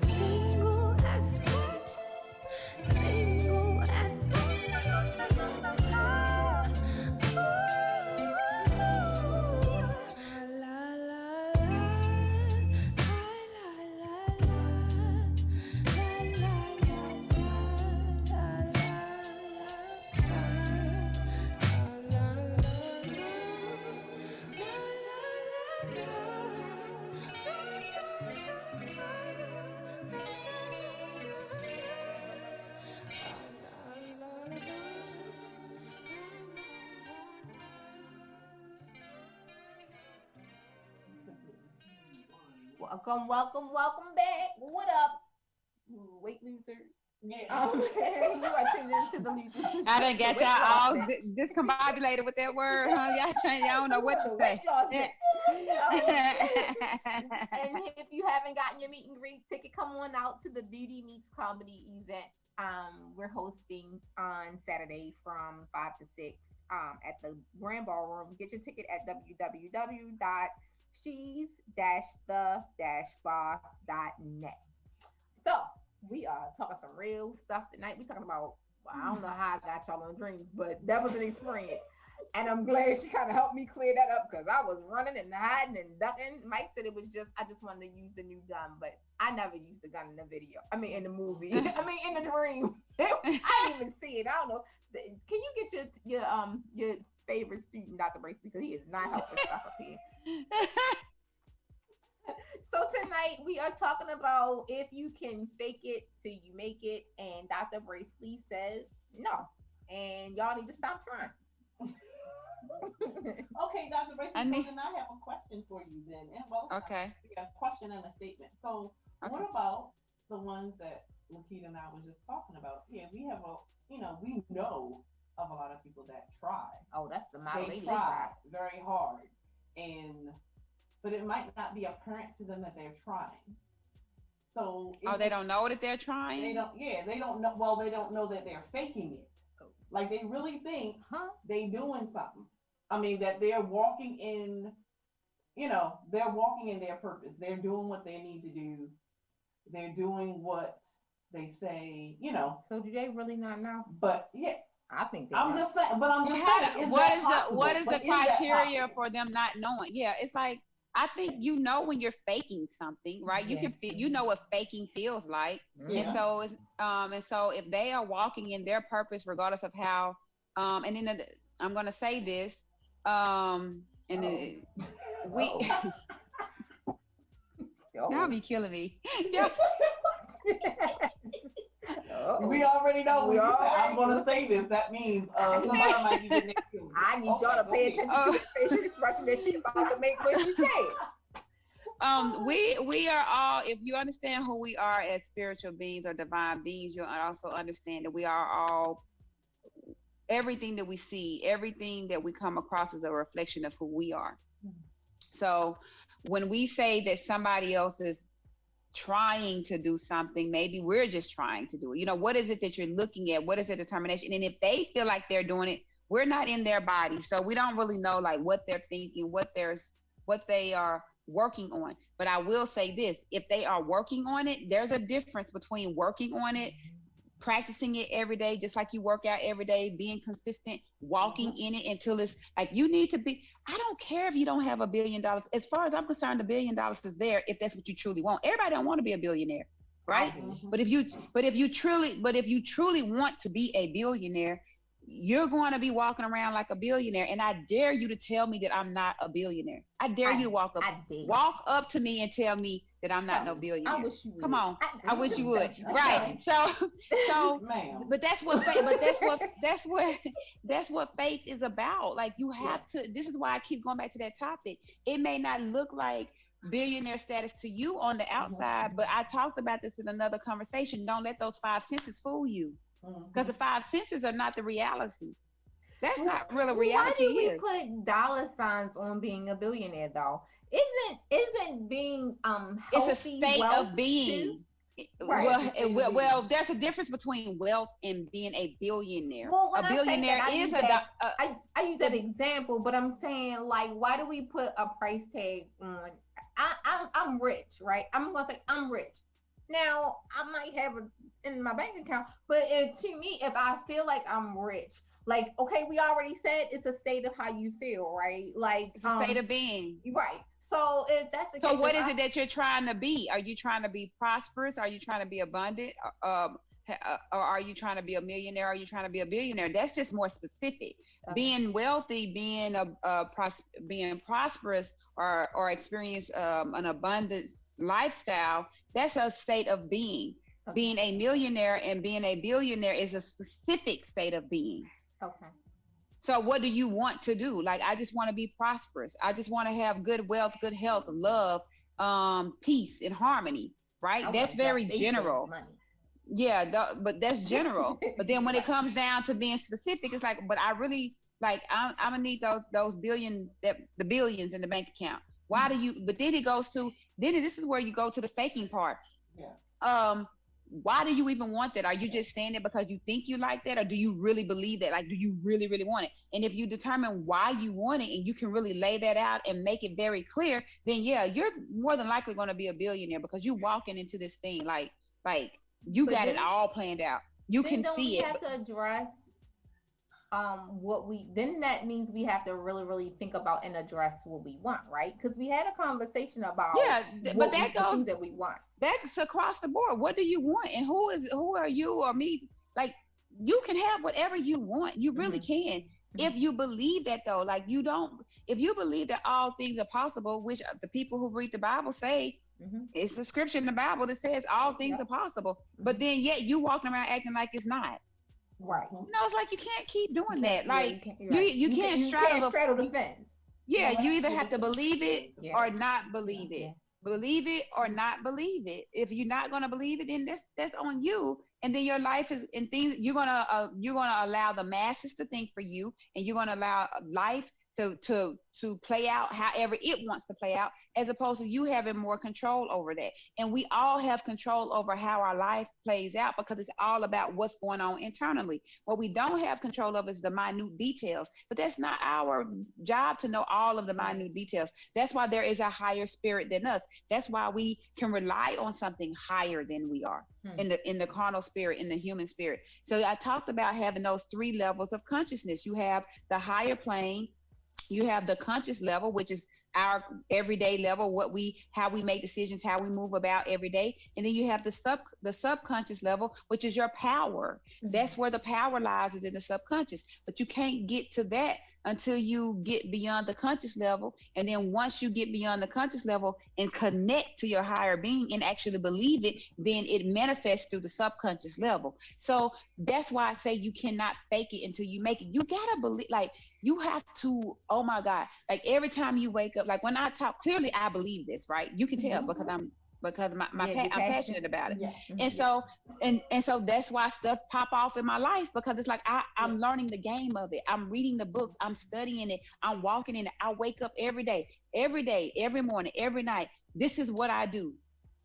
S1: single as what? Single as
S2: Welcome back. What up, weight losers?
S4: Yeah.
S2: You are tuned into the losers.
S6: I done
S2: The
S6: got
S2: weight
S6: y'all
S2: loss
S6: all
S2: bitch.
S6: discombobulated with that word, huh? Y'all don't know what
S2: The
S6: to
S2: weight
S6: say.
S2: loss bitch. And if you haven't gotten your meet and greet ticket, come on out to the Beauty Meets Comedy event. We're hosting on Saturday from 5 to 6 at the Grand Ballroom. Get your ticket at www.she's-the-boss.net. So we are talking some real stuff tonight. We talking about, well, I don't know how I got y'all on dreams, but that was an experience. And I'm glad she kind of helped me clear that up because I was running and hiding and ducking. Mike said it was just, I just wanted to use the new gun, but I never used the gun in the video. I mean, in the movie. I mean, in the dream. I didn't even see it. I don't know. Can you get your favorite student, Dr. Brace, because he is not helping stuff up here. So tonight we are talking about if you can fake it till you make it, and Dr. Bracely says no. and y'all need to stop trying.
S4: Okay, Dr. Bracy, so then I have a question for you then. And well,
S6: Okay.
S4: a question and a statement. So what about the ones that Lakita and I was just talking about? Yeah, we have we know of a lot of people that try.
S2: Oh, that's the model.
S4: They try very hard, but it might not be apparent to them that they're trying. So
S6: they don't know that they're trying.
S4: They don't. Yeah, they don't know. Well, they don't know that they're faking it. Like they really think they doing something. I mean, that they're walking in. They're walking in their purpose. They're doing what they need to do. They're doing what they say.
S2: So do they really not know?
S4: But yeah.
S2: I think
S4: I'm just saying, but I'm just saying.
S6: What is the criteria for them not knowing? Yeah, it's like I think when you're faking something, right? You can feel, what faking feels like, and so if they are walking in their purpose, regardless of how, and then I'm gonna say this, y'all be killing me.
S4: We already know. I'm going to say this. That means somebody might be getting killed.
S2: I need y'all to pay attention to the facial expression that she about to make when she said.
S6: We are all. If you understand who we are as spiritual beings or divine beings, you'll also understand that we are all. Everything that we see, everything that we come across is a reflection of who we are. So when we say that somebody else is trying to do something, maybe we're just trying to do it. What is it that you're looking at? What is the determination? And if they feel like they're doing it, we're not in their body, so we don't really know like what they're thinking, what they are working on. But I will say this: if they are working on it, there's a difference between working on it, practicing it every day, just like you work out every day, being consistent, walking in it until it's like you need to be. I don't care if you don't have $1 billion. As far as I'm concerned, $1 billion is there if that's what you truly want. Everybody don't want to be a billionaire, right? But if you truly want to be a billionaire, you're going to be walking around like a billionaire. And I dare you to tell me that I'm not a billionaire. I dare you to walk up to me and tell me that I'm not no billionaire. I wish you would. Come on. I wish you would. Right. So, but that's what faith is about. Like you have to, this is why I keep going back to that topic. It may not look like billionaire status to you on the outside, but I talked about this in another conversation. Don't let those 5 senses fool you. Because the 5 senses are not the reality. That's not real reality.
S2: Why do we put dollar signs on being a billionaire though? Isn't being healthy,
S6: it's a state of being. Right. Well, there's a difference between wealth and being a billionaire.
S2: Well,
S6: a billionaire
S2: I use that example, but I'm saying like, why do we put a price tag on? I'm rich, right? I'm gonna say I'm rich. Now I might have it in my bank account, but to me, if I feel like I'm rich, like, okay, we already said it's a state of how you feel, right? Like
S6: it's a state of being,
S2: right? So if that's the case,
S6: so what is it that you're trying to be? Are you trying to be prosperous? Are you trying to be abundant? Or are you trying to be a millionaire? Are you trying to be a billionaire? That's just more specific. Okay. Being wealthy, being being prosperous, or experience an abundance lifestyle, that's a state of being. Okay. Being a millionaire and being a billionaire is a specific state of being.
S2: Okay.
S6: So what do you want to do? Like, I just want to be prosperous. I just want to have good wealth, good health, love, peace and harmony, right? Okay. That's very general. Yeah, but that's general. But then when it comes down to being specific, it's like, but I really, like, I'm gonna need those the billions in the bank account. Why do you, but then it goes to, this is where you go to the faking part. Yeah. Why do you even want that? Are you just saying it because you think you like that? Or do you really believe that? Like, do you really, really want it? And if you determine why you want it and you can really lay that out and make it very clear, then yeah, you're more than likely going to be a billionaire because you're walking into this thing like you got it all planned out. You can see it.
S2: We have to address then that means we have to really, really think about and address what we want, right? Because we had a conversation about
S6: but that goes
S2: that we want.
S6: That's across the board. What do you want? And who are you or me? Like, you can have whatever you want. You really can. If you believe that though, like if you believe that all things are possible, which the people who read the Bible say, it's a scripture in the Bible that says all things are possible, but then yet you walking around acting like it's not.
S2: Right.
S6: It's like you can't keep doing that.
S2: Yeah,
S6: Like
S2: you're right.
S6: you can't straddle
S2: the fence.
S6: yeah, you either
S4: Well,
S6: have to believe it
S2: Yeah.
S6: or not believe it.
S2: Yeah.
S6: Believe it or not believe it. If you're not gonna believe it, then that's on you. And then your life is and things you're gonna allow the masses to think for you, and you're gonna allow life to play out however it wants to play out, as opposed to you having more control over that. And we all have control over how our life plays out because it's all about what's going on internally. What we don't have control of is the minute details, but that's not our job to know all of the minute details. That's why there is a higher spirit than us. That's why we can rely on something higher than we are in the carnal spirit, in the human spirit. So I talked about having those 3 levels of consciousness. You have the higher plane, you have the conscious level, which is our everyday level, how we make decisions, how we move about every day. And then you have the subconscious level, which is your power. That's where the power lies, is in the subconscious. But you can't get to that until you get beyond the conscious level. And then once you get beyond the conscious level and connect to your higher being and actually believe it, then it manifests through the subconscious level. So that's why I say you cannot fake it until you make it. You gotta believe, like, you have to, oh my God, like every time you wake up, like when I talk, clearly I believe this, right? You can tell because I'm passionate about it.
S4: Yeah.
S6: And so and so that's why stuff pop off in my life, because it's like I'm learning the game of it. I'm reading the books, I'm studying it, I'm walking in it. I wake up every day, every morning, every night. This is what I do.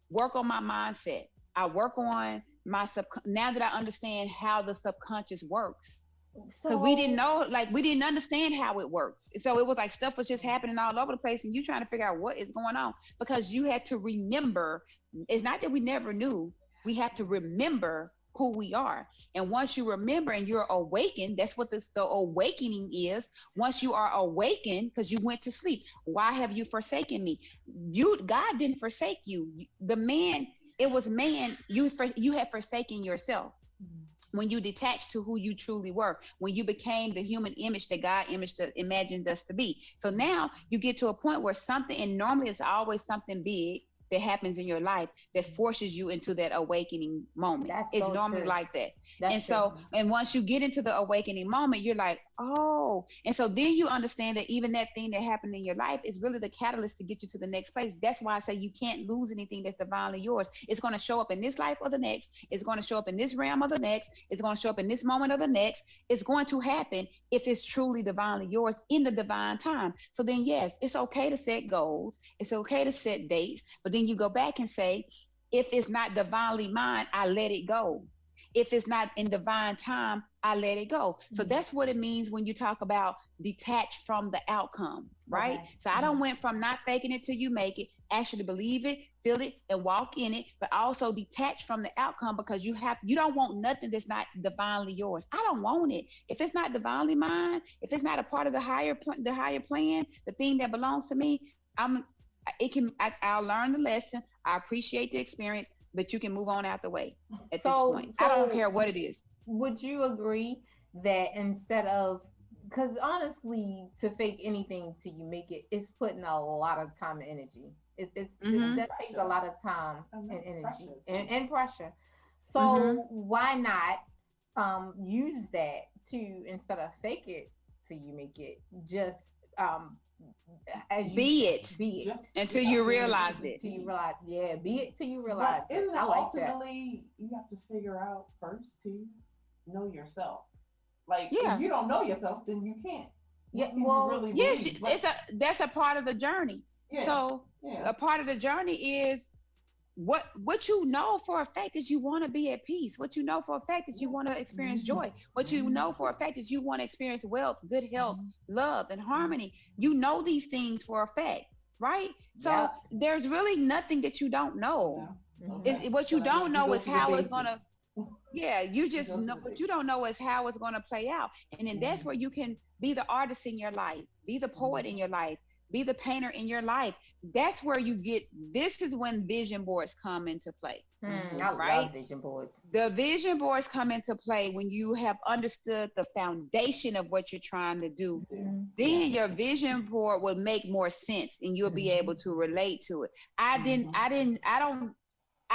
S6: Work on my mindset. I work on my now that I understand how the subconscious works. Because we didn't know, like we didn't understand how it works. So it was like stuff was just happening all over the place, and you trying to figure out what is going on, because you had to remember. It's not that we never knew. We have to remember who we are. And once you remember and you're awakened, that's what the awakening is. Once you are awakened, because you went to sleep, why have you forsaken me? God didn't forsake you. The man, it was man, you had forsaken yourself. When you detached to who you truly were, when you became the human image that God imagined us to be. So now you get to a point where something, and normally it's always something big that happens in your life that forces you into that awakening moment. It's so normally true. Like that. That's and so, true. And once you get into the awakening moment, you're like, oh, and so then you understand that even that thing that happened in your life is really the catalyst to get you to the next place. That's why I say you can't lose anything that's divinely yours. It's going to show up in this life or the next. It's going to show up in this realm or the next. It's going to show up in this moment or the next. It's going to happen if it's truly divinely yours in the divine time. So then, yes, it's okay to set goals. It's okay to set dates, but then you go back and say, if it's not divinely mine, I let it go. If it's not in divine time, I let it go. So that's what it means when you talk about detached from the outcome, right? Okay. So I don't went from not faking it till you make it, actually believe it, feel it, and walk in it, but also detach from the outcome, because you don't want nothing that's not divinely yours. I don't want it. If it's not divinely mine, if it's not a part of the higher plan, the thing that belongs to me, I'll learn the lesson. I appreciate the experience, but you can move on out the way at this point. I don't care what it is.
S2: Would you agree that instead of, because honestly, to fake anything till you make it, it's putting a lot of time and energy. That takes a lot of time and energy and pressure. So why not use that to, instead of fake it till you make it, just
S6: be it until you realize it.
S2: Till you realize, be it till you realize
S4: it. Isn't it ultimately you have to figure out first to know yourself? Like, if you don't know yourself, then you can't.
S6: That's a part of the journey. Yeah. So a part of the journey is what you know for a fact is you want to be at peace. What you know for a fact is you want to experience joy. What you know for a fact is you want to experience wealth, good health, love, and harmony. You know these things for a fact, right? So there's really nothing that you don't know. What you don't know is how it's gonna. You just know what you don't know is how it's gonna play out, and then that's where you can be the artist in your life, be the poet in your life, be the painter in your life. That's where you get, this is when vision boards come into play.
S2: I love vision boards.
S6: The vision boards come into play when you have understood the foundation of what you're trying to do. Then your vision board will make more sense and you'll be able to relate to it. I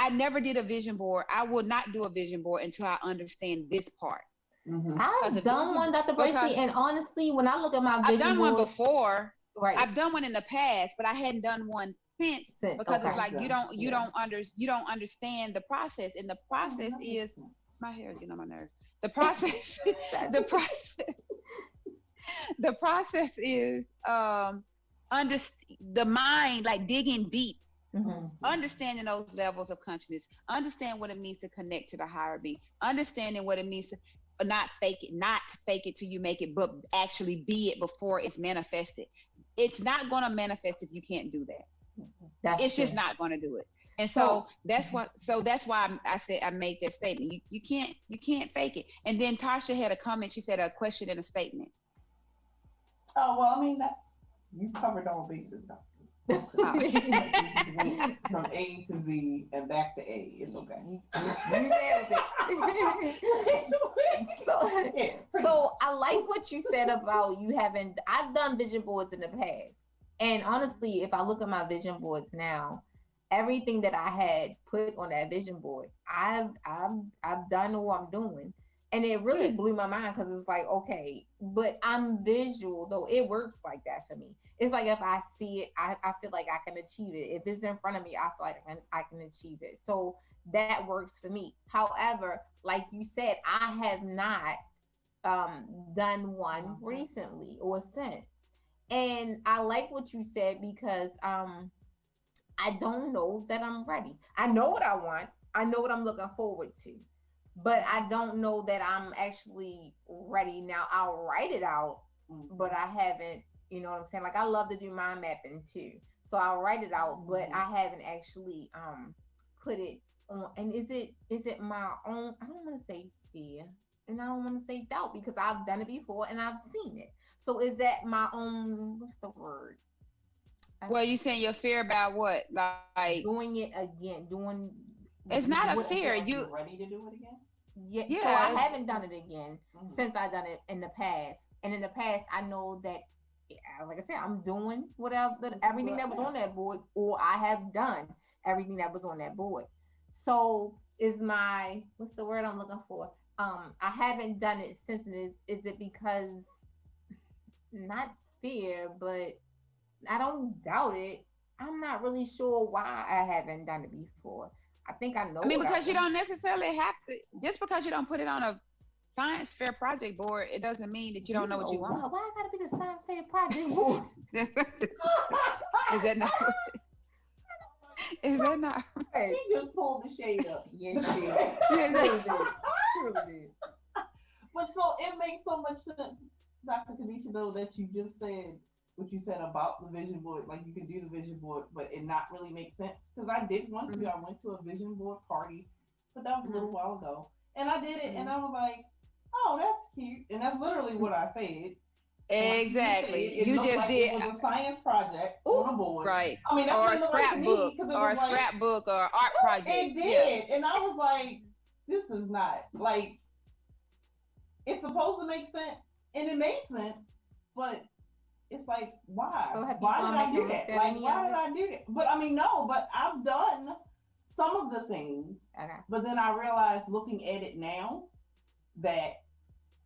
S6: never did a vision board. I will not do a vision board until I understand this part.
S2: I've done one, Dr. Bracy, and honestly, when I look at my vision
S6: I've done
S2: board,
S6: one before.
S2: right?
S6: I've done one in the past, but I hadn't done one since because it's like you don't understand the process, and the process is my hair is getting on my nerves. The process, the process is under the mind, like digging deep. Understanding those levels of consciousness, understand what it means to connect to the higher being, understanding what it means to not fake it till you make it, but actually be it before it's manifested. It's not going to manifest if you can't do that. It's just not going to do it. And so that's why I said I made that statement. You can't fake it. And then Tasha had a comment. She said a question and a statement.
S4: Oh well, I mean you covered all bases though. From A to Z and back to A. It's okay. You
S2: nailed it. So I like what you said about you having. I've done vision boards in the past, and honestly, if I look at my vision boards now, everything that I had put on that vision board, I've done what I'm doing. And it really blew my mind because it's like, okay, but I'm visual, though it works like that for me. It's like if I see it, I feel like I can achieve it. If it's in front of me, I feel like I can achieve it. So that works for me. However, like you said, I have not done one recently or since. And I like what you said because I don't know that I'm ready. I know what I want. I know what I'm looking forward to. But I don't know that I'm actually ready. Now I'll write it out, but I haven't, you know what I'm saying? Like I love to do mind mapping too. So I'll write it out, but I haven't actually put it on. And is it my own, I don't want to say fear and I don't want to say doubt because I've done it before and I've seen it. So is that my own, what's the word?
S6: Well, you saying your fear about what? Like
S2: doing it again,
S6: it's not a fear.
S4: You ready to do it again?
S2: Yeah. So I haven't done it again since I done it in the past. And in the past, I know that, like I said, I'm doing whatever everything that was on that board, or I have done everything that was on that board. So is my what's the word I'm looking for? I haven't done it since. Is it because not fear, but I don't doubt it. I'm not really sure why I haven't done it before. I think I know.
S6: I mean, because you don't necessarily have to. Just because you don't put it on a science fair project board, it doesn't mean that you don't know what you want.
S2: Why I gotta be the science fair project board?
S6: Is that not? Is that not?
S4: She just pulled the shade up.
S2: Yes, she did. Surely did.
S4: But so it makes so much sense, Dr. Kanisha, though, that you just said what you said about the vision board. Like you can do the vision board, but it not really make sense. Because I did one too. I went to a vision board party, but that was a little while ago. And I did it, and I was like, oh, that's cute. And that's literally what I said.
S6: Exactly. You just
S4: like
S6: did.
S4: It was a science project on a board.
S6: Right.
S4: I mean, that's
S6: or a scrapbook, or a scrapbook, or art project.
S4: It did. Yeah. And I was like, this is not, like, it's supposed to make sense, and it made sense, but it's like, why?
S2: So
S4: why did I do that? Like, why did I do that? But I mean, no, but I've done some of the things.
S2: Okay.
S4: But then I realized looking at it now that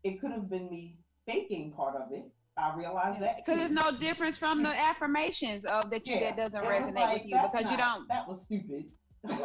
S4: it could have been me faking part of it. I realized that
S6: because there's no difference from the affirmations of that you that doesn't resonate with you because you don't.
S4: That was stupid.
S2: Well,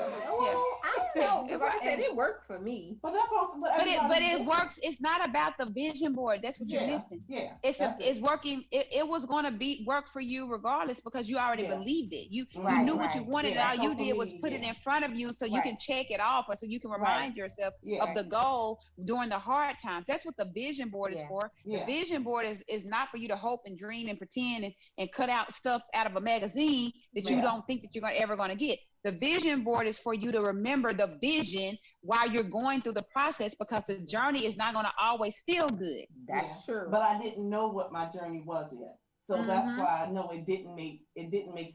S2: I don't know. Like I said, it worked for me.
S4: But that's also.
S6: But it works. It's not about the vision board. That's what you're missing.
S4: Yeah.
S6: It's working. It was going to work for you regardless because you already believed it. You knew what you wanted, and all you did was put it in front of you so you can check it off, or so you can remind yourself of the goal during the hard times. That's what the vision board is for. The vision board is not for you to hope and dream and pretend and cut out stuff out of a magazine that you don't think that you're ever going to get. The vision board is for you to remember the vision while you're going through the process because the journey is not going to always feel good.
S2: That's true.
S4: But I didn't know what my journey was yet. So that's why I know it didn't make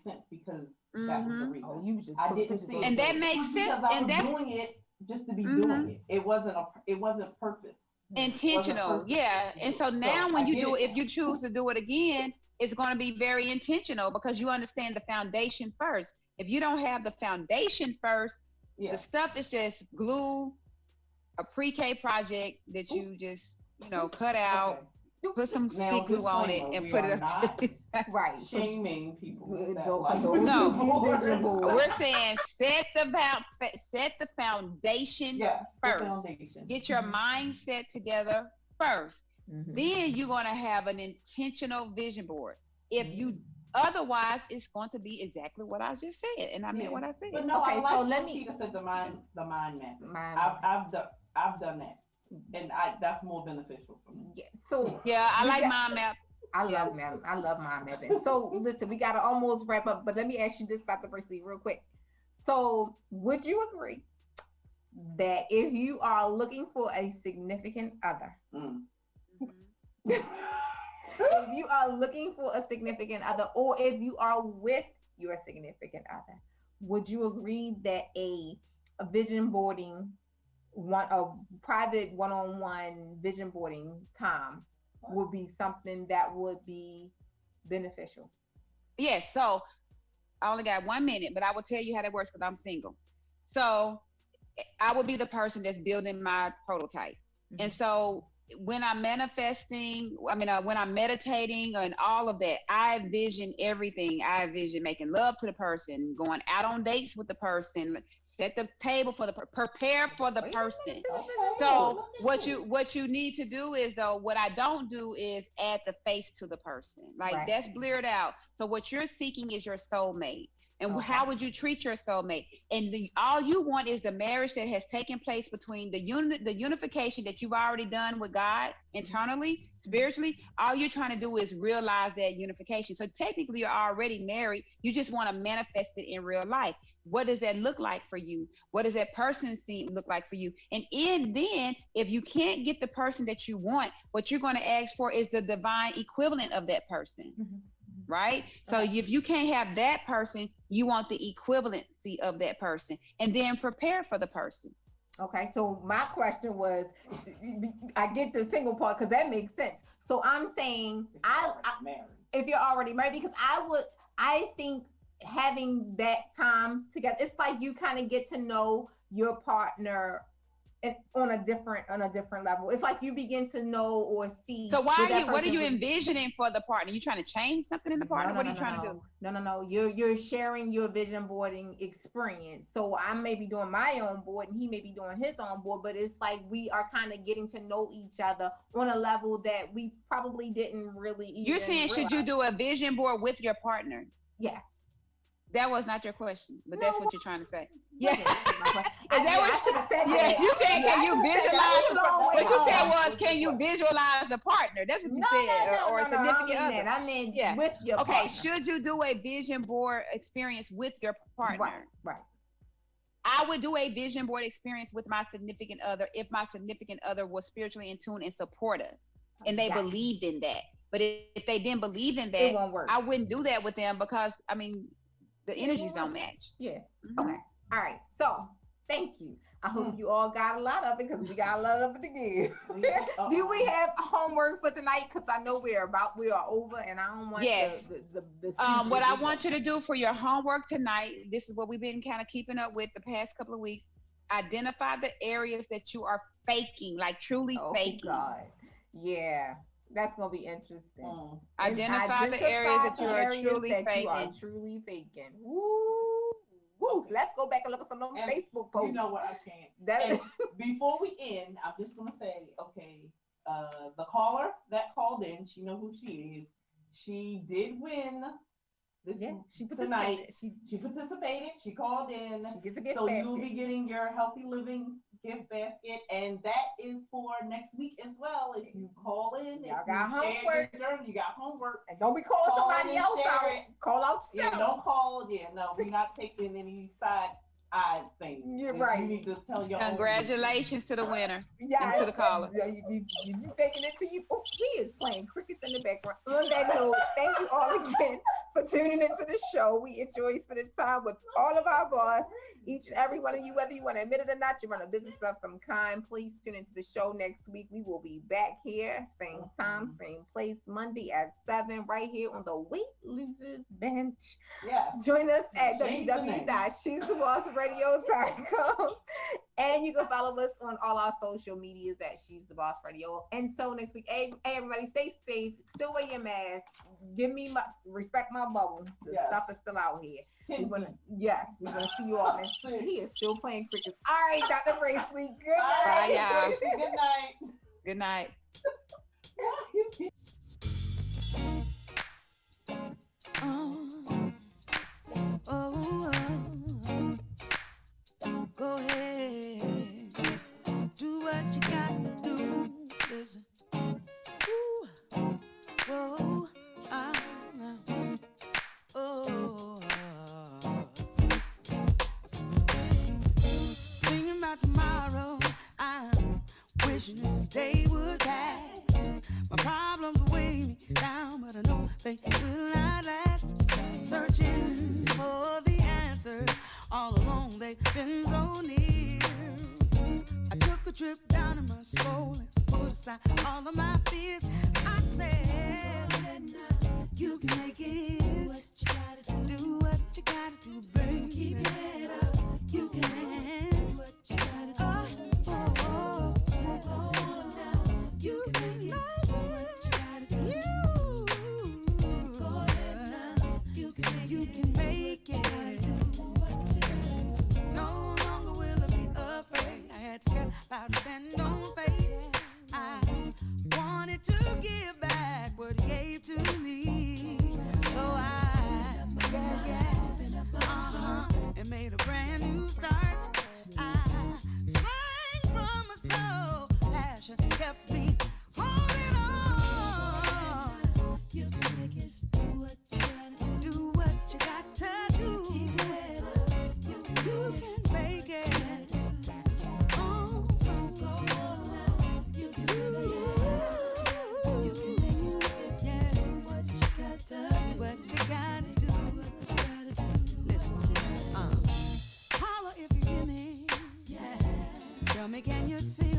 S4: sense because that was the reason.
S2: Oh, you just
S4: I didn't see it.
S6: And that makes sense.
S4: Because I was doing it just to be doing it. It wasn't purpose.
S6: Intentional. And so now when you do it, if you choose to do it again, it's going to be very intentional because you understand the foundation first. If you don't have the foundation first, the stuff is just glue a pre-K project that you just, cut out,
S4: Okay.
S6: put some
S4: Now,
S6: stick glue on it,
S4: disclaimer,
S6: and
S4: we
S6: put
S4: are
S6: it up.
S4: not
S2: Right.
S4: shaming people that
S2: Those-
S4: like
S2: those
S6: No.
S2: vision boards.
S6: We're saying set the foundation
S4: yeah, the
S6: first.
S4: foundation.
S6: Get your mindset together first.
S2: Mhm.
S6: Then you're going to have an intentional vision board. If you otherwise, it's going to be exactly what I just said, and I meant what I said.
S4: But no,
S2: Okay,
S4: I like
S2: so
S4: what
S2: let me-
S4: Tina said, the mind map.
S2: Mind
S4: I've done that, and that's more beneficial for me.
S2: Yeah. So
S6: Yeah, I
S2: we
S6: like
S2: got-
S6: mind map.
S2: I love them. I love mind mapping. So listen, we gotta almost wrap up, but let me ask you this, Dr. Bursley, real quick. So would you agree that if you are looking for a significant other, if you are looking for a significant other, or if you are with your significant other, would you agree that a vision boarding, a private one-on-one vision boarding time would be something that would be beneficial?
S6: Yes, so I only got 1 minute, but I will tell you how that works because I'm single. So I will be the person that's building my prototype. And so when I'm manifesting, when I'm meditating and all of that, I vision everything. I vision making love to the person, going out on dates with the person, set the table for prepare for the person. So what you need to do is, though, what I don't do is add the face to the person. Like,
S2: Right.
S6: that's blurred out. So what you're seeking is your soulmate. And
S2: Okay.
S6: how would you treat your soulmate? And all you want is the marriage that has taken place between the unification that you've already done with God internally, spiritually. All you're trying to do is realize that unification. So technically, you're already married. You just want to manifest it in real life. What does that look like for you? What does that person look like for you? And then, if you can't get the person that you want, what you're going to ask for is the divine equivalent of that person. Right? So if you can't have that person, you want the equivalency of that person, and then prepare for the person.
S2: Okay, so my question was, I get the single part because that makes sense. So I'm saying, if you're already married, because I think having that time together, it's like you kind of get to know your partner on a different level. It's like you begin to know or see.
S6: So what are you envisioning for the partner? You trying to change something in the partner? What are you trying to do?
S2: No. You're sharing your vision boarding experience. So I may be doing my own board and he may be doing his own board, but it's like we are kind of getting to know each other on a level that we probably didn't really even
S6: You're saying
S2: realize.
S6: Should you do a vision board with your partner?
S2: Yeah.
S6: That was not your question, but that's what you're trying to say.
S2: Yeah.
S6: I should have said that. You said, can you visualize? What you said was, can you visualize the partner? That's what you said, or a significant other.
S2: I mean, with your partner.
S6: Okay, should you do a vision board experience with your partner?
S2: Right.
S6: I would do a vision board experience with my significant other if my significant other was spiritually in tune and supportive, and they believed in that. But if they didn't believe in that,
S2: it won't work.
S6: I wouldn't do that with them because, the energies don't match.
S2: Yeah. Okay. All right. So thank you. I hope you all got a lot of it because we got a lot of it to give. Do we have homework for tonight? Because I know we are over, and I don't want the
S6: what I want you to do for your homework tonight, this is what we've been kind of keeping up with the past couple of weeks. Identify the areas that you are faking, like truly faking.
S2: God. Yeah. That's gonna be interesting.
S6: Identify the areas that you are
S2: truly faking. Woo! Let's go back and look at some of those Facebook posts.
S4: You know what, I can't. Before we end, I'm just gonna say, okay, the caller that called in, she know who she is. She did win this tonight. She participated. She called in.
S2: She gets a gift
S4: so
S2: basket.
S4: You'll be getting your Healthy Living gift basket, and that is for next week as well. If you call in,
S2: y'all got homework.
S4: You got homework.
S2: And don't be calling somebody else out. Call out yourself.
S4: Yeah, don't call. Yeah, no, we're not taking any side eye things.
S2: You're right.
S4: You need to tell your
S6: Congratulations to the winner and to the caller.
S2: Yeah, you faking it to you. Oh, he is playing crickets in the background. On that note, thank you all again for tuning into the show. We enjoy spending time with all of our boss. Each and every one of you, whether you want to admit it or not, you run a business of some kind. Please tune into the show next week. We will be back here, same time, same place, Monday at 7, right here on the Weight Losers Bench.
S4: Yes.
S2: Join us at
S4: Change the name.
S2: www.she'sthebossradio.com. And you can follow us on all our social medias at She's the Boss Radio. And so next week, hey, everybody, stay safe. Still wear your mask. Respect my bubble. The stuff is still out here. We're gonna see you all next week. He is still playing crickets. All right, Dr. Bracely. Good night.
S6: Bye, y'all.
S4: Good night.
S6: Good
S1: Oh, go ahead, do what you got to do. Listen, ooh, whoa, singing about tomorrow. I'm wishing this day would pass. My problems weigh me down, but I know they will not last. Searching for the answer. All along they've been so near. I took a trip down in my soul and put aside all of my fears. I said, you can make it. Do what you gotta do, baby. Keep your head up. You can do what you gotta do. You can make it. Do what you gotta do. Go ahead now. You can make it. No longer will I be afraid. I had to step out and stand on faith. I wanted to give back what he gave to me. So and made a brand new start. I sang from my soul. Passion kept me holding on. You can make it. Do what you gotta do. Do what you got to do. Keep your head up. You can make it. Oh, go on now. You can make it. Yeah. Do what you got to do. What you gotta do. Listen, holler if you hear me. Yeah. Tell me, can you feel?